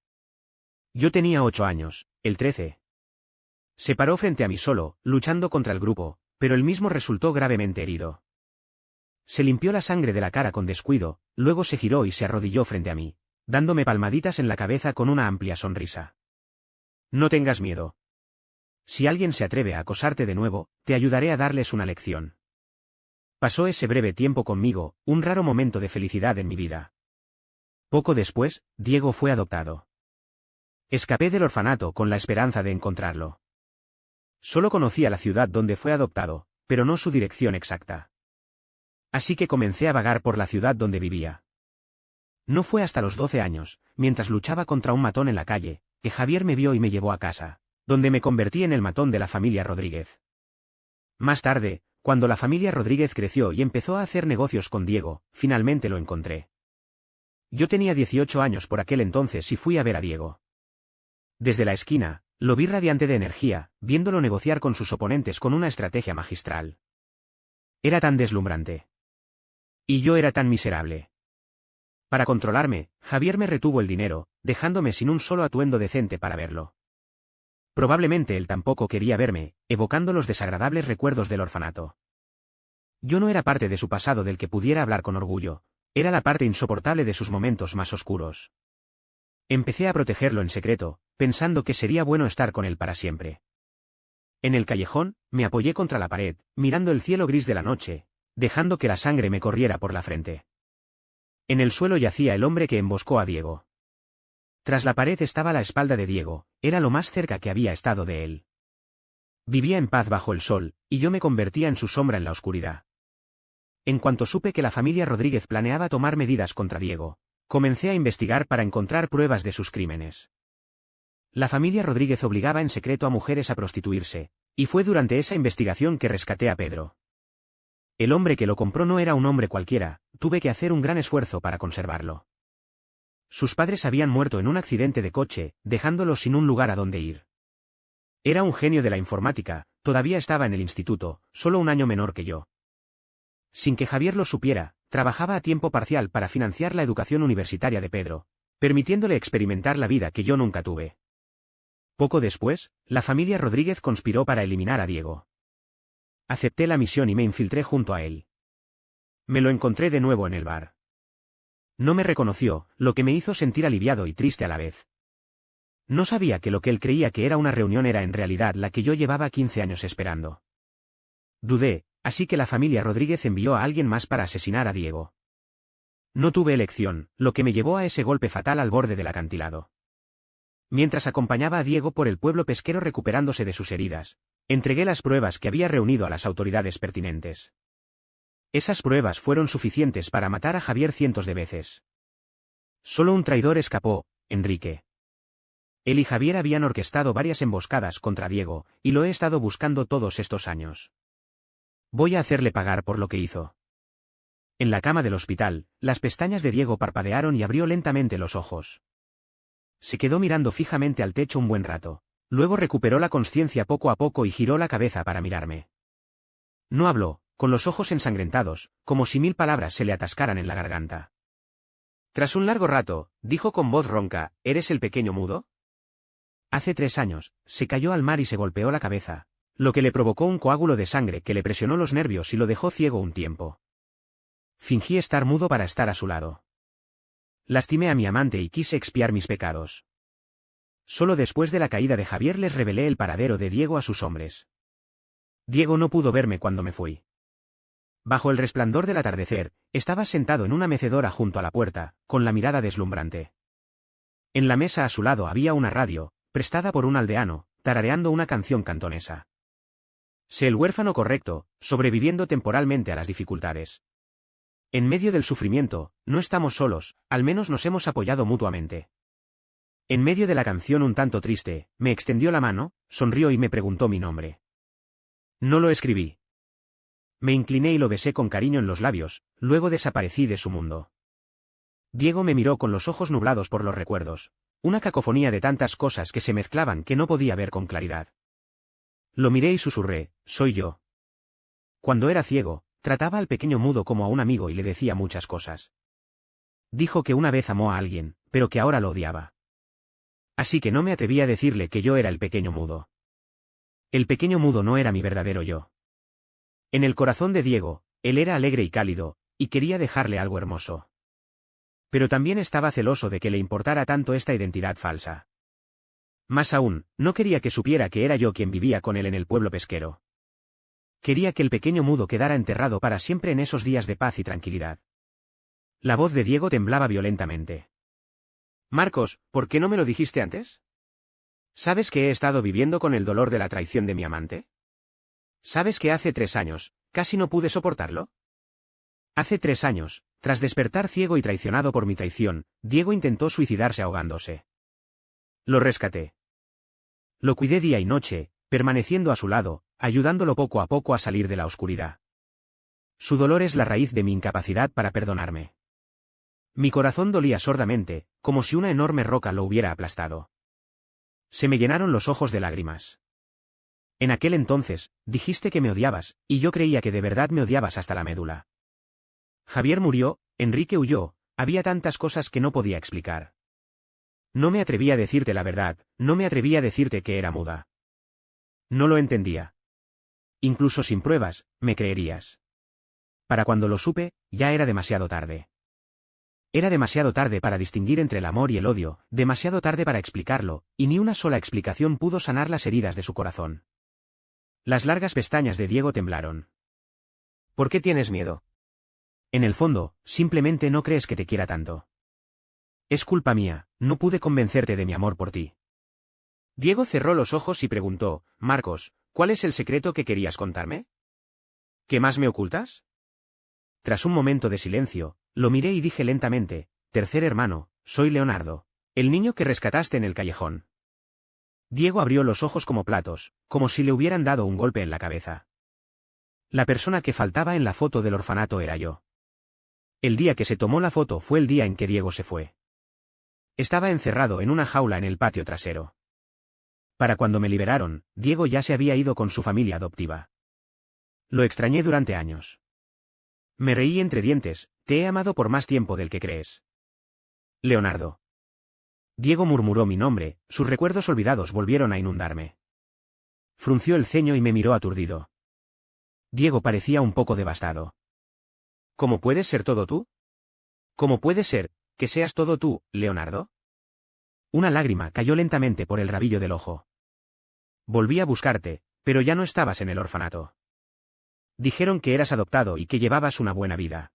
Yo tenía 8 años, él 13. Se paró frente a mí solo, luchando contra el grupo, pero él mismo resultó gravemente herido. Se limpió la sangre de la cara con descuido, luego se giró y se arrodilló frente a mí, dándome palmaditas en la cabeza con una amplia sonrisa. No tengas miedo. Si alguien se atreve a acosarte de nuevo, te ayudaré a darles una lección. Pasó ese breve tiempo conmigo, un raro momento de felicidad en mi vida. Poco después, Diego fue adoptado. Escapé del orfanato con la esperanza de encontrarlo. Solo conocía la ciudad donde fue adoptado, pero no su dirección exacta. Así que comencé a vagar por la ciudad donde vivía. No fue hasta los 12 años, mientras luchaba contra un matón en la calle, que Javier me vio y me llevó a casa, donde me convertí en el matón de la familia Rodríguez. Más tarde, cuando la familia Rodríguez creció y empezó a hacer negocios con Diego, finalmente lo encontré. Yo tenía 18 años por aquel entonces y fui a ver a Diego. Desde la esquina, lo vi radiante de energía, viéndolo negociar con sus oponentes con una estrategia magistral. Era tan deslumbrante. Y yo era tan miserable. Para controlarme, Javier me retuvo el dinero, dejándome sin un solo atuendo decente para verlo. Probablemente él tampoco quería verme, evocando los desagradables recuerdos del orfanato. Yo no era parte de su pasado del que pudiera hablar con orgullo, Era la parte insoportable de sus momentos más oscuros. Empecé a protegerlo en secreto, pensando que sería bueno estar con él para siempre. En el callejón, me apoyé contra la pared, mirando el cielo gris de la noche, dejando que la sangre me corriera por la frente. En el suelo yacía el hombre que emboscó a Diego. Tras la pared estaba la espalda de Diego, era lo más cerca que había estado de él. Vivía en paz bajo el sol, y yo me convertía en su sombra en la oscuridad. En cuanto supe que la familia Rodríguez planeaba tomar medidas contra Diego, comencé a investigar para encontrar pruebas de sus crímenes. La familia Rodríguez obligaba en secreto a mujeres a prostituirse, y fue durante esa investigación que rescaté a Pedro. El hombre que lo compró no era un hombre cualquiera, tuve que hacer un gran esfuerzo para conservarlo. Sus padres habían muerto en un accidente de coche, dejándolo sin un lugar a donde ir. Era un genio de la informática, todavía estaba en el instituto, solo un año menor que yo. Sin que Javier lo supiera, trabajaba a tiempo parcial para financiar la educación universitaria de Pedro, permitiéndole experimentar la vida que yo nunca tuve. Poco después, la familia Rodríguez conspiró para eliminar a Diego. Acepté la misión y me infiltré junto a él. Me lo encontré de nuevo en el bar. No me reconoció, lo que me hizo sentir aliviado y triste a la vez. No sabía que lo que él creía que era una reunión era en realidad la que yo llevaba 15 años esperando. Dudé, así que la familia Rodríguez envió a alguien más para asesinar a Diego. No tuve elección, lo que me llevó a ese golpe fatal al borde del acantilado. Mientras acompañaba a Diego por el pueblo pesquero recuperándose de sus heridas, entregué las pruebas que había reunido a las autoridades pertinentes. Esas pruebas fueron suficientes para matar a Javier cientos de veces. Solo un traidor escapó, Enrique. Él y Javier habían orquestado varias emboscadas contra Diego, y lo he estado buscando todos estos años. Voy a hacerle pagar por lo que hizo. En la cama del hospital, las pestañas de Diego parpadearon y abrió lentamente los ojos. Se quedó mirando fijamente al techo un buen rato. Luego recuperó la consciencia poco a poco y giró la cabeza para mirarme. No habló, con los ojos ensangrentados, como si 1000 palabras se le atascaran en la garganta. Tras un largo rato, dijo con voz ronca, ¿eres el pequeño mudo? Hace 3 años, se cayó al mar y se golpeó la cabeza, lo que le provocó un coágulo de sangre que le presionó los nervios y lo dejó ciego un tiempo. Fingí estar mudo para estar a su lado. Lastimé a mi amante y quise expiar mis pecados. Solo después de la caída de Javier les revelé el paradero de Diego a sus hombres. Diego no pudo verme cuando me fui. Bajo el resplandor del atardecer, estaba sentado en una mecedora junto a la puerta, con la mirada deslumbrante. En la mesa a su lado había una radio, prestada por un aldeano, tarareando una canción cantonesa. Sé el huérfano correcto, sobreviviendo temporalmente a las dificultades. En medio del sufrimiento, no estamos solos, al menos nos hemos apoyado mutuamente. En medio de la canción un tanto triste, me extendió la mano, sonrió y me preguntó mi nombre. No lo escribí. Me incliné y lo besé con cariño en los labios, luego desaparecí de su mundo. Diego me miró con los ojos nublados por los recuerdos, una cacofonía de tantas cosas que se mezclaban que no podía ver con claridad. Lo miré y susurré, soy yo. Cuando era ciego, trataba al pequeño mudo como a un amigo y le decía muchas cosas. Dijo que una vez amó a alguien, pero que ahora lo odiaba. Así que no me atreví a decirle que yo era el pequeño mudo. El pequeño mudo no era mi verdadero yo. En el corazón de Diego, él era alegre y cálido, y quería dejarle algo hermoso. Pero también estaba celoso de que le importara tanto esta identidad falsa. Más aún, no quería que supiera que era yo quien vivía con él en el pueblo pesquero. Quería que el pequeño mudo quedara enterrado para siempre en esos días de paz y tranquilidad. La voz de Diego temblaba violentamente. Marcos, ¿por qué no me lo dijiste antes? ¿Sabes que he estado viviendo con el dolor de la traición de mi amante? ¿Sabes que hace 3 años, casi no pude soportarlo? Hace 3 años, tras despertar ciego y traicionado por mi traición, Diego intentó suicidarse ahogándose. Lo rescaté. Lo cuidé día y noche, permaneciendo a su lado, ayudándolo poco a poco a salir de la oscuridad. Su dolor es la raíz de mi incapacidad para perdonarme. Mi corazón dolía sordamente, como si una enorme roca lo hubiera aplastado. Se me llenaron los ojos de lágrimas. En aquel entonces, dijiste que me odiabas, y yo creía que de verdad me odiabas hasta la médula. Javier murió, Enrique huyó, había tantas cosas que no podía explicar. No me atreví a decirte la verdad, no me atreví a decirte que era muda. No lo entendía. Incluso sin pruebas, me creerías. Para cuando lo supe, ya era demasiado tarde. Era demasiado tarde para distinguir entre el amor y el odio, demasiado tarde para explicarlo, y ni una sola explicación pudo sanar las heridas de su corazón. Las largas pestañas de Diego temblaron. ¿Por qué tienes miedo? En el fondo, simplemente no crees que te quiera tanto. Es culpa mía, no pude convencerte de mi amor por ti. Diego cerró los ojos y preguntó, Marcos, ¿cuál es el secreto que querías contarme? ¿Qué más me ocultas? Tras un momento de silencio, lo miré y dije lentamente, tercer hermano, soy Leonardo, el niño que rescataste en el callejón. Diego abrió los ojos como platos, como si le hubieran dado un golpe en la cabeza. La persona que faltaba en la foto del orfanato era yo. El día que se tomó la foto fue el día en que Diego se fue. Estaba encerrado en una jaula en el patio trasero. Para cuando me liberaron, Diego ya se había ido con su familia adoptiva. Lo extrañé durante años. Me reí entre dientes, te he amado por más tiempo del que crees. Leonardo. Diego murmuró mi nombre, sus recuerdos olvidados volvieron a inundarme. Frunció el ceño y me miró aturdido. Diego parecía un poco devastado. ¿Cómo puedes ser todo tú? ¿Cómo puede ser, que seas todo tú, Leonardo? Una lágrima cayó lentamente por el rabillo del ojo. Volví a buscarte, pero ya no estabas en el orfanato. Dijeron que eras adoptado y que llevabas una buena vida.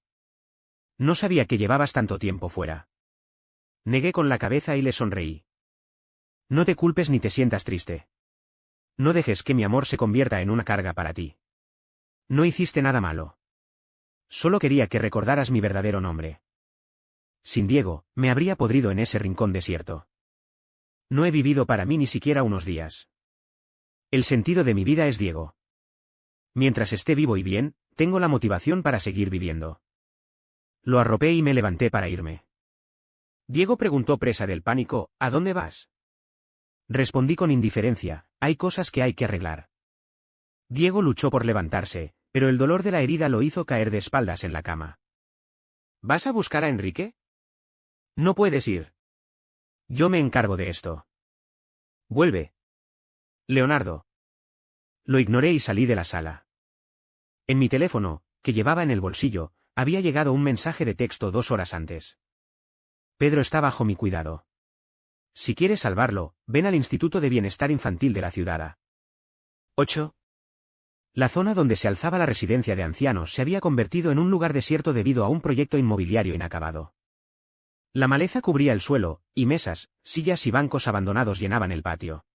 No sabía que llevabas tanto tiempo fuera. Negué con la cabeza y le sonreí. No te culpes ni te sientas triste. No dejes que mi amor se convierta en una carga para ti. No hiciste nada malo. Solo quería que recordaras mi verdadero nombre. Sin Diego, me habría podrido en ese rincón desierto. No he vivido para mí ni siquiera unos días. El sentido de mi vida es Diego. Mientras esté vivo y bien, tengo la motivación para seguir viviendo. Lo arropé y me levanté para irme. Diego preguntó presa del pánico, ¿a dónde vas? Respondí con indiferencia, hay cosas que hay que arreglar. Diego luchó por levantarse, pero el dolor de la herida lo hizo caer de espaldas en la cama. ¿Vas a buscar a Enrique? No puedes ir. Yo me encargo de esto. Vuelve. Leonardo. Lo ignoré y salí de la sala. En mi teléfono, que llevaba en el bolsillo, había llegado un mensaje de texto 2 horas antes. Pedro está bajo mi cuidado. Si quieres salvarlo, ven al Instituto de Bienestar Infantil de la ciudad. 8. La zona donde se alzaba la residencia de ancianos se había convertido en un lugar desierto debido a un proyecto inmobiliario inacabado. La maleza cubría el suelo, y mesas, sillas y bancos abandonados llenaban el patio.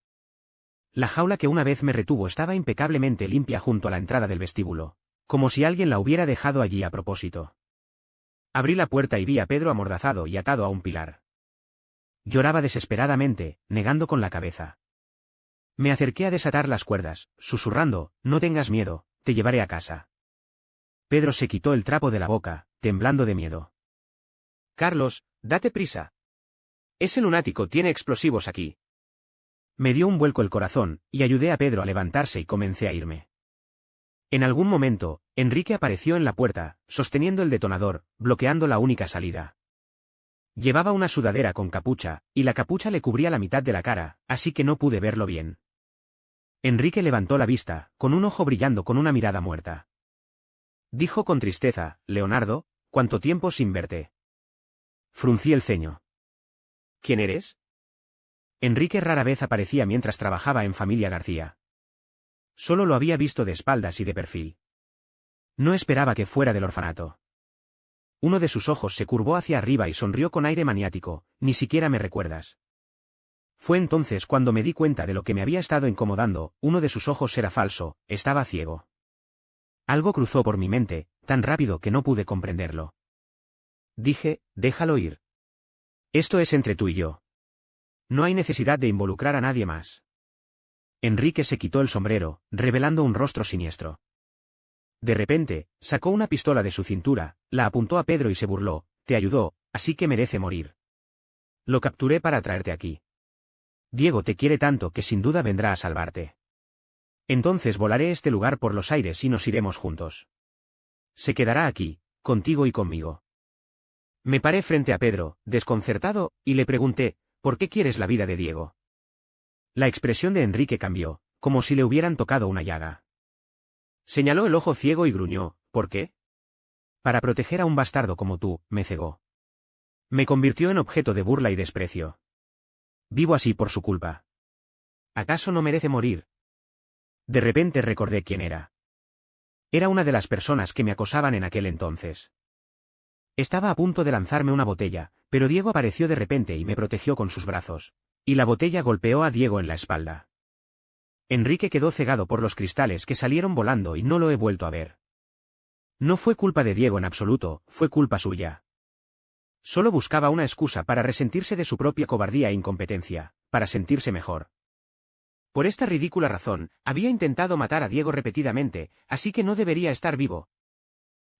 La jaula que una vez me retuvo estaba impecablemente limpia junto a la entrada del vestíbulo, como si alguien la hubiera dejado allí a propósito. Abrí la puerta y vi a Pedro amordazado y atado a un pilar. Lloraba desesperadamente, negando con la cabeza. Me acerqué a desatar las cuerdas, susurrando, no tengas miedo, te llevaré a casa. Pedro se quitó el trapo de la boca, temblando de miedo. Carlos, date prisa. Ese lunático tiene explosivos aquí. Me dio un vuelco el corazón, y ayudé a Pedro a levantarse y comencé a irme. En algún momento, Enrique apareció en la puerta, sosteniendo el detonador, bloqueando la única salida. Llevaba una sudadera con capucha, y la capucha le cubría la mitad de la cara, así que no pude verlo bien. Enrique levantó la vista, con un ojo brillando con una mirada muerta. Dijo con tristeza, Leonardo, ¿cuánto tiempo sin verte? Fruncí el ceño. ¿Quién eres? Enrique rara vez aparecía mientras trabajaba en Familia García. Solo lo había visto de espaldas y de perfil. No esperaba que fuera del orfanato. Uno de sus ojos se curvó hacia arriba y sonrió con aire maniático, ni siquiera me recuerdas. Fue entonces cuando me di cuenta de lo que me había estado incomodando, uno de sus ojos era falso, estaba ciego. Algo cruzó por mi mente, tan rápido que no pude comprenderlo. Dije, déjalo ir. Esto es entre tú y yo. No hay necesidad de involucrar a nadie más. Enrique se quitó el sombrero, revelando un rostro siniestro. De repente, sacó una pistola de su cintura, la apuntó a Pedro y se burló, te ayudó, así que merece morir. Lo capturé para traerte aquí. Diego te quiere tanto que sin duda vendrá a salvarte. Entonces volaré este lugar por los aires y nos iremos juntos. Se quedará aquí, contigo y conmigo. Me paré frente a Pedro, desconcertado, y le pregunté, ¿por qué quieres la vida de Diego? La expresión de Enrique cambió, como si le hubieran tocado una llaga. Señaló el ojo ciego y gruñó, ¿por qué? Para proteger a un bastardo como tú, me cegó. Me convirtió en objeto de burla y desprecio. Vivo así por su culpa. ¿Acaso no merece morir? De repente recordé quién era. Era una de las personas que me acosaban en aquel entonces. Estaba a punto de lanzarme una botella, pero Diego apareció de repente y me protegió con sus brazos. Y la botella golpeó a Diego en la espalda. Enrique quedó cegado por los cristales que salieron volando y no lo he vuelto a ver. No fue culpa de Diego en absoluto, fue culpa suya. Solo buscaba una excusa para resentirse de su propia cobardía e incompetencia, para sentirse mejor. Por esta ridícula razón, había intentado matar a Diego repetidamente, así que no debería estar vivo.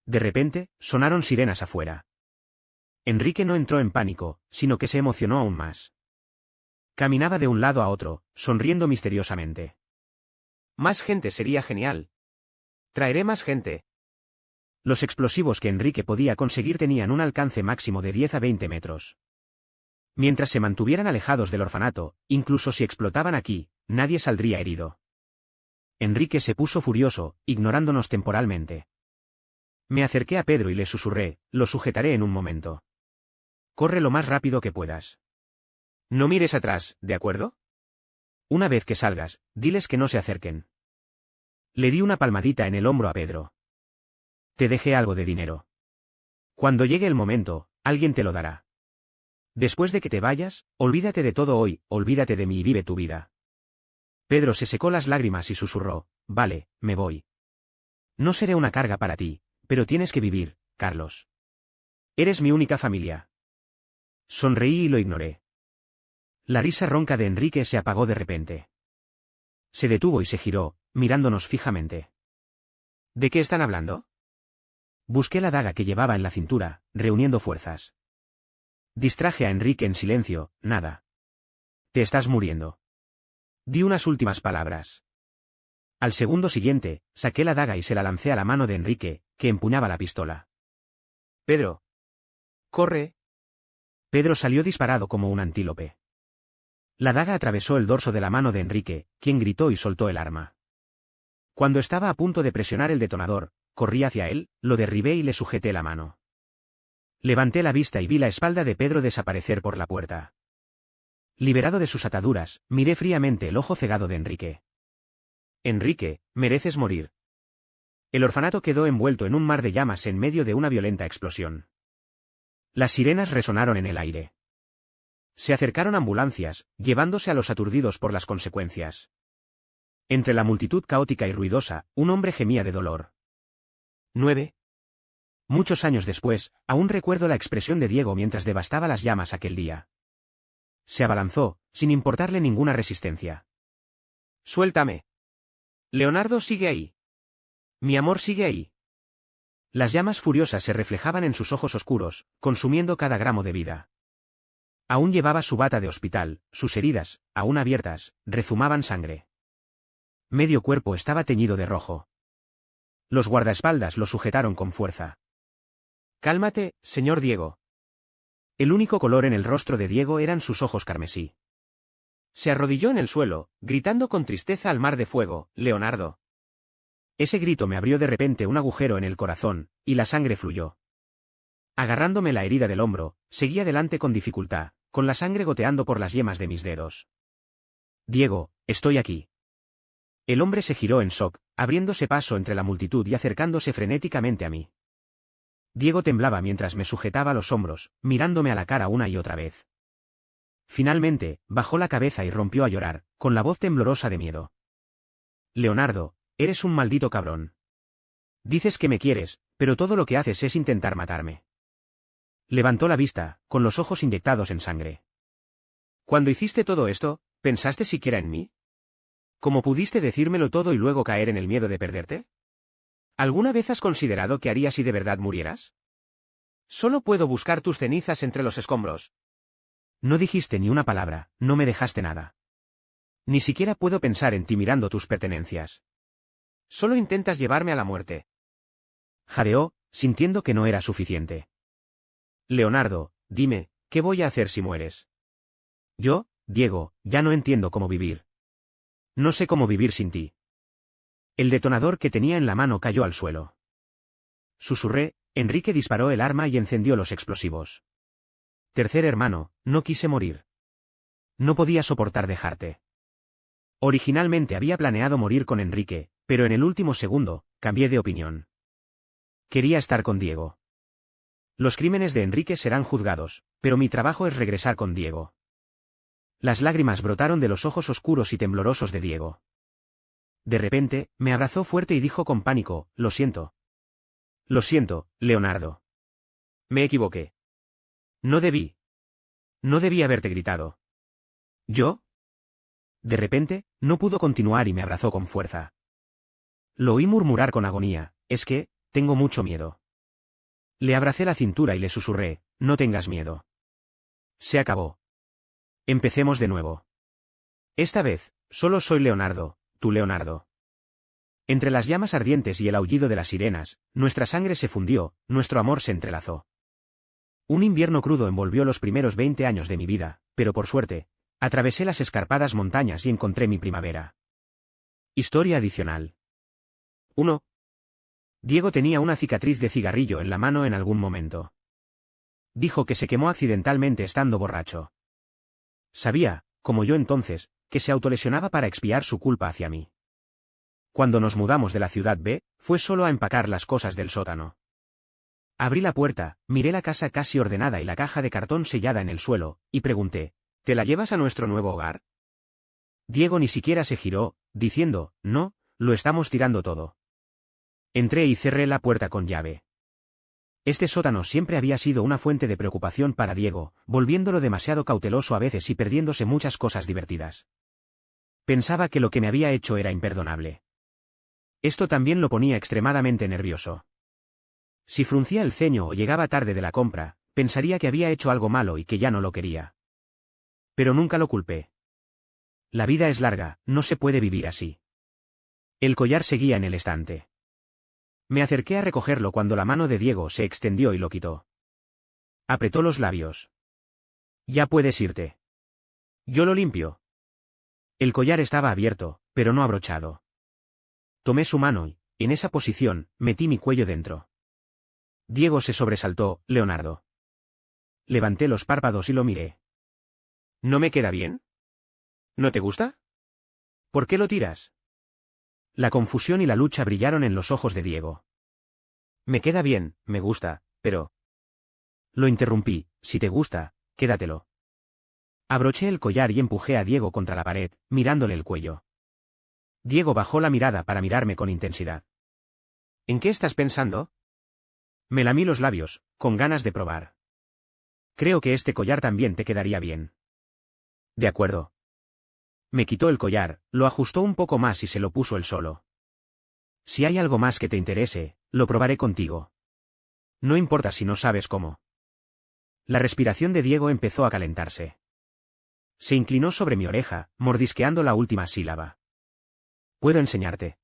De repente, sonaron sirenas afuera. Enrique no entró en pánico, sino que se emocionó aún más. Caminaba de un lado a otro, sonriendo misteriosamente. Más gente sería genial. Traeré más gente. Los explosivos que Enrique podía conseguir tenían un alcance máximo de 10 a 20 metros. Mientras se mantuvieran alejados del orfanato, incluso si explotaban aquí, nadie saldría herido. Enrique se puso furioso, ignorándonos temporalmente. Me acerqué a Pedro y le susurré, lo sujetaré en un momento. Corre lo más rápido que puedas. No mires atrás, ¿de acuerdo? Una vez que salgas, diles que no se acerquen. Le di una palmadita en el hombro a Pedro. Te dejé algo de dinero. Cuando llegue el momento, alguien te lo dará. Después de que te vayas, olvídate de todo hoy, olvídate de mí y vive tu vida. Pedro se secó las lágrimas y susurró, vale, me voy. No seré una carga para ti, pero tienes que vivir, Carlos. Eres mi única familia. Sonreí y lo ignoré. La risa ronca de Enrique se apagó de repente. Se detuvo y se giró, mirándonos fijamente. ¿De qué están hablando? Busqué la daga que llevaba en la cintura, reuniendo fuerzas. Distraje a Enrique en silencio, nada. Te estás muriendo. Di unas últimas palabras. Al segundo siguiente, saqué la daga y se la lancé a la mano de Enrique, que empuñaba la pistola. Pedro. Corre. Pedro salió disparado como un antílope. La daga atravesó el dorso de la mano de Enrique, quien gritó y soltó el arma. Cuando estaba a punto de presionar el detonador, corrí hacia él, lo derribé y le sujeté la mano. Levanté la vista y vi la espalda de Pedro desaparecer por la puerta. Liberado de sus ataduras, miré fríamente el ojo cegado de Enrique. Enrique, mereces morir. El orfanato quedó envuelto en un mar de llamas en medio de una violenta explosión. Las sirenas resonaron en el aire. Se acercaron ambulancias, llevándose a los aturdidos por las consecuencias. Entre la multitud caótica y ruidosa, un hombre gemía de dolor. 9. Muchos años después, aún recuerdo la expresión de Diego mientras devastaba las llamas aquel día. Se abalanzó, sin importarle ninguna resistencia. Suéltame. Leonardo sigue ahí. Mi amor sigue ahí. Las llamas furiosas se reflejaban en sus ojos oscuros, consumiendo cada gramo de vida. Aún llevaba su bata de hospital, sus heridas, aún abiertas, rezumaban sangre. Medio cuerpo estaba teñido de rojo. Los guardaespaldas lo sujetaron con fuerza. Cálmate, señor Diego. El único color en el rostro de Diego eran sus ojos carmesí. Se arrodilló en el suelo, gritando con tristeza al mar de fuego, Leonardo. Ese grito me abrió de repente un agujero en el corazón, y la sangre fluyó. Agarrándome la herida del hombro, seguí adelante con dificultad, con la sangre goteando por las yemas de mis dedos. Diego, estoy aquí. El hombre se giró en shock, abriéndose paso entre la multitud y acercándose frenéticamente a mí. Diego temblaba mientras me sujetaba los hombros, mirándome a la cara una y otra vez. Finalmente, bajó la cabeza y rompió a llorar, con la voz temblorosa de miedo. Leonardo, eres un maldito cabrón. Dices que me quieres, pero todo lo que haces es intentar matarme. Levantó la vista, con los ojos inyectados en sangre. Cuando hiciste todo esto, ¿pensaste siquiera en mí? ¿Cómo pudiste decírmelo todo y luego caer en el miedo de perderte? ¿Alguna vez has considerado qué harías si de verdad murieras? Solo puedo buscar tus cenizas entre los escombros. No dijiste ni una palabra, no me dejaste nada. Ni siquiera puedo pensar en ti mirando tus pertenencias. Solo intentas llevarme a la muerte. Jadeó, sintiendo que no era suficiente. Leonardo, dime, ¿qué voy a hacer si mueres? Yo, Diego, ya no entiendo cómo vivir. No sé cómo vivir sin ti. El detonador que tenía en la mano cayó al suelo. Susurré, Enrique disparó el arma y encendió los explosivos. Tercer hermano, no quise morir. No podía soportar dejarte. Originalmente había planeado morir con Enrique, pero en el último segundo, cambié de opinión. Quería estar con Diego. Los crímenes de Enrique serán juzgados, pero mi trabajo es regresar con Diego. Las lágrimas brotaron de los ojos oscuros y temblorosos de Diego. De repente, me abrazó fuerte y dijo con pánico, lo siento. Lo siento, Leonardo. Me equivoqué. No debí. No debí haberte gritado. ¿Yo? De repente, no pudo continuar y me abrazó con fuerza. Lo oí murmurar con agonía, es que, tengo mucho miedo. Le abracé la cintura y le susurré, no tengas miedo. Se acabó. Empecemos de nuevo. Esta vez, solo soy Leonardo, tu Leonardo. Entre las llamas ardientes y el aullido de las sirenas, nuestra sangre se fundió, nuestro amor se entrelazó. Un invierno crudo envolvió los primeros 20 años de mi vida, pero por suerte, atravesé las escarpadas montañas y encontré mi primavera. Historia adicional. 1. Diego tenía una cicatriz de cigarrillo en la mano en algún momento. Dijo que se quemó accidentalmente estando borracho. Sabía, como yo entonces, que se autolesionaba para expiar su culpa hacia mí. Cuando nos mudamos de la ciudad B, fue solo a empacar las cosas del sótano. Abrí la puerta, miré la casa casi ordenada y la caja de cartón sellada en el suelo, y pregunté, ¿te la llevas a nuestro nuevo hogar? Diego ni siquiera se giró, diciendo, no, lo estamos tirando todo. Entré y cerré la puerta con llave. Este sótano siempre había sido una fuente de preocupación para Diego, volviéndolo demasiado cauteloso a veces y perdiéndose muchas cosas divertidas. Pensaba que lo que me había hecho era imperdonable. Esto también lo ponía extremadamente nervioso. Si fruncía el ceño o llegaba tarde de la compra, pensaría que había hecho algo malo y que ya no lo quería. Pero nunca lo culpé. La vida es larga, no se puede vivir así. El collar seguía en el estante. Me acerqué a recogerlo cuando la mano de Diego se extendió y lo quitó. Apretó los labios. Ya puedes irte. Yo lo limpio. El collar estaba abierto, pero no abrochado. Tomé su mano y, en esa posición, metí mi cuello dentro. Diego se sobresaltó, Leonardo. Levanté los párpados y lo miré. ¿No me queda bien? ¿No te gusta? ¿Por qué lo tiras? La confusión y la lucha brillaron en los ojos de Diego. Me queda bien, me gusta, pero... Lo interrumpí, si te gusta, quédatelo. Abroché el collar y empujé a Diego contra la pared, mirándole el cuello. Diego bajó la mirada para mirarme con intensidad. ¿En qué estás pensando? Me lamí los labios, con ganas de probar. Creo que este collar también te quedaría bien. De acuerdo. Me quitó el collar, lo ajustó un poco más y se lo puso él solo. Si hay algo más que te interese, lo probaré contigo. No importa si no sabes cómo. La respiración de Diego empezó a calentarse. Se inclinó sobre mi oreja, mordisqueando la última sílaba. Puedo enseñarte.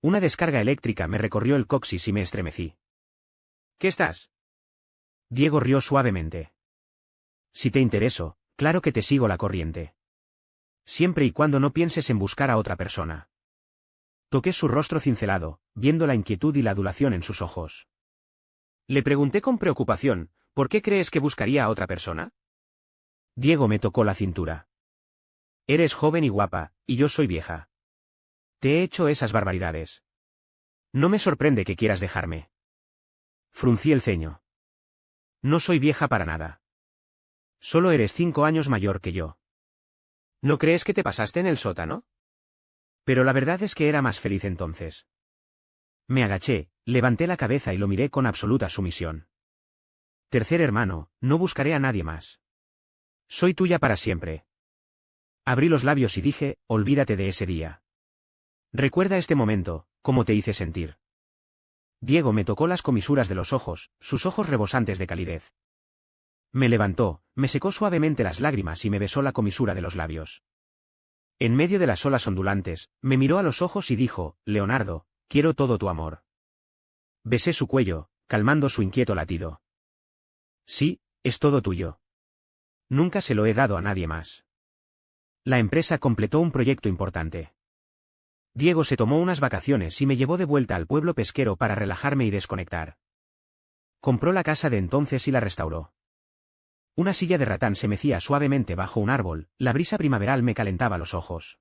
Una descarga eléctrica me recorrió el coxis y me estremecí. ¿Qué estás? Diego rió suavemente. Si te intereso, claro que te sigo la corriente. Siempre y cuando no pienses en buscar a otra persona. Toqué su rostro cincelado, viendo la inquietud y la adulación en sus ojos. Le pregunté con preocupación, ¿por qué crees que buscaría a otra persona? Diego me tocó la cintura. Eres joven y guapa, y yo soy vieja. Te he hecho esas barbaridades. No me sorprende que quieras dejarme. Fruncí el ceño. No soy vieja para nada. Solo eres 5 años mayor que yo. ¿No crees que te pasaste en el sótano? Pero la verdad es que era más feliz entonces. Me agaché, levanté la cabeza y lo miré con absoluta sumisión. Tercer hermano, no buscaré a nadie más. Soy tuya para siempre. Abrí los labios y dije, olvídate de ese día. Recuerda este momento, cómo te hice sentir. Diego me tocó las comisuras de los ojos, sus ojos rebosantes de calidez. Me levantó, me secó suavemente las lágrimas y me besó la comisura de los labios. En medio de las olas ondulantes, me miró a los ojos y dijo, Leonardo, quiero todo tu amor. Besé su cuello, calmando su inquieto latido. Sí, es todo tuyo. Nunca se lo he dado a nadie más. La empresa completó un proyecto importante. Diego se tomó unas vacaciones y me llevó de vuelta al pueblo pesquero para relajarme y desconectar. Compró la casa de entonces y la restauró. Una silla de ratán se mecía suavemente bajo un árbol, la brisa primaveral me calentaba los ojos.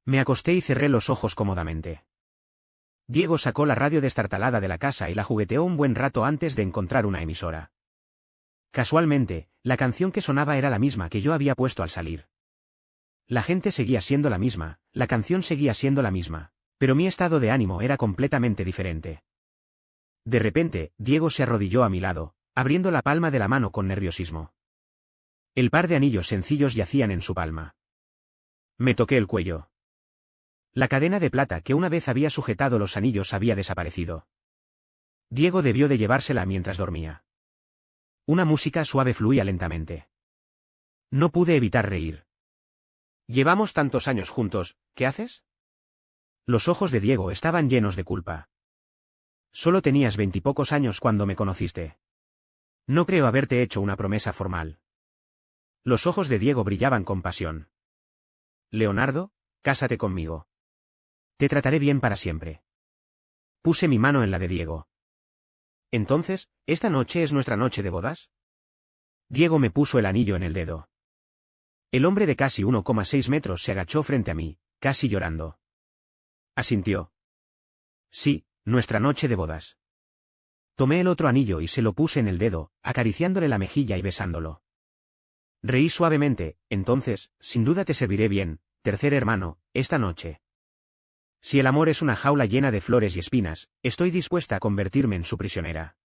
Me acosté y cerré los ojos cómodamente. Diego sacó la radio destartalada de la casa y la jugueteó un buen rato antes de encontrar una emisora. Casualmente, la canción que sonaba era la misma que yo había puesto al salir. La gente seguía siendo la misma, la canción seguía siendo la misma, pero mi estado de ánimo era completamente diferente. De repente, Diego se arrodilló a mi lado, abriendo la palma de la mano con nerviosismo. El par de anillos sencillos yacían en su palma. Me toqué el cuello. La cadena de plata que una vez había sujetado los anillos había desaparecido. Diego debió de llevársela mientras dormía. Una música suave fluía lentamente. No pude evitar reír. Llevamos tantos años juntos, ¿qué haces? Los ojos de Diego estaban llenos de culpa. Solo tenías 20 y pocos años cuando me conociste. No creo haberte hecho una promesa formal. Los ojos de Diego brillaban con pasión. Leonardo, cásate conmigo. Te trataré bien para siempre. Puse mi mano en la de Diego. Entonces, ¿esta noche es nuestra noche de bodas? Diego me puso el anillo en el dedo. El hombre de casi 1,6 metros se agachó frente a mí, casi llorando. Asintió. Sí, nuestra noche de bodas. Tomé el otro anillo y se lo puse en el dedo, acariciándole la mejilla y besándolo. Reí suavemente. Entonces, sin duda te serviré bien, tercer hermano, esta noche. Si el amor es una jaula llena de flores y espinas, estoy dispuesta a convertirme en su prisionera.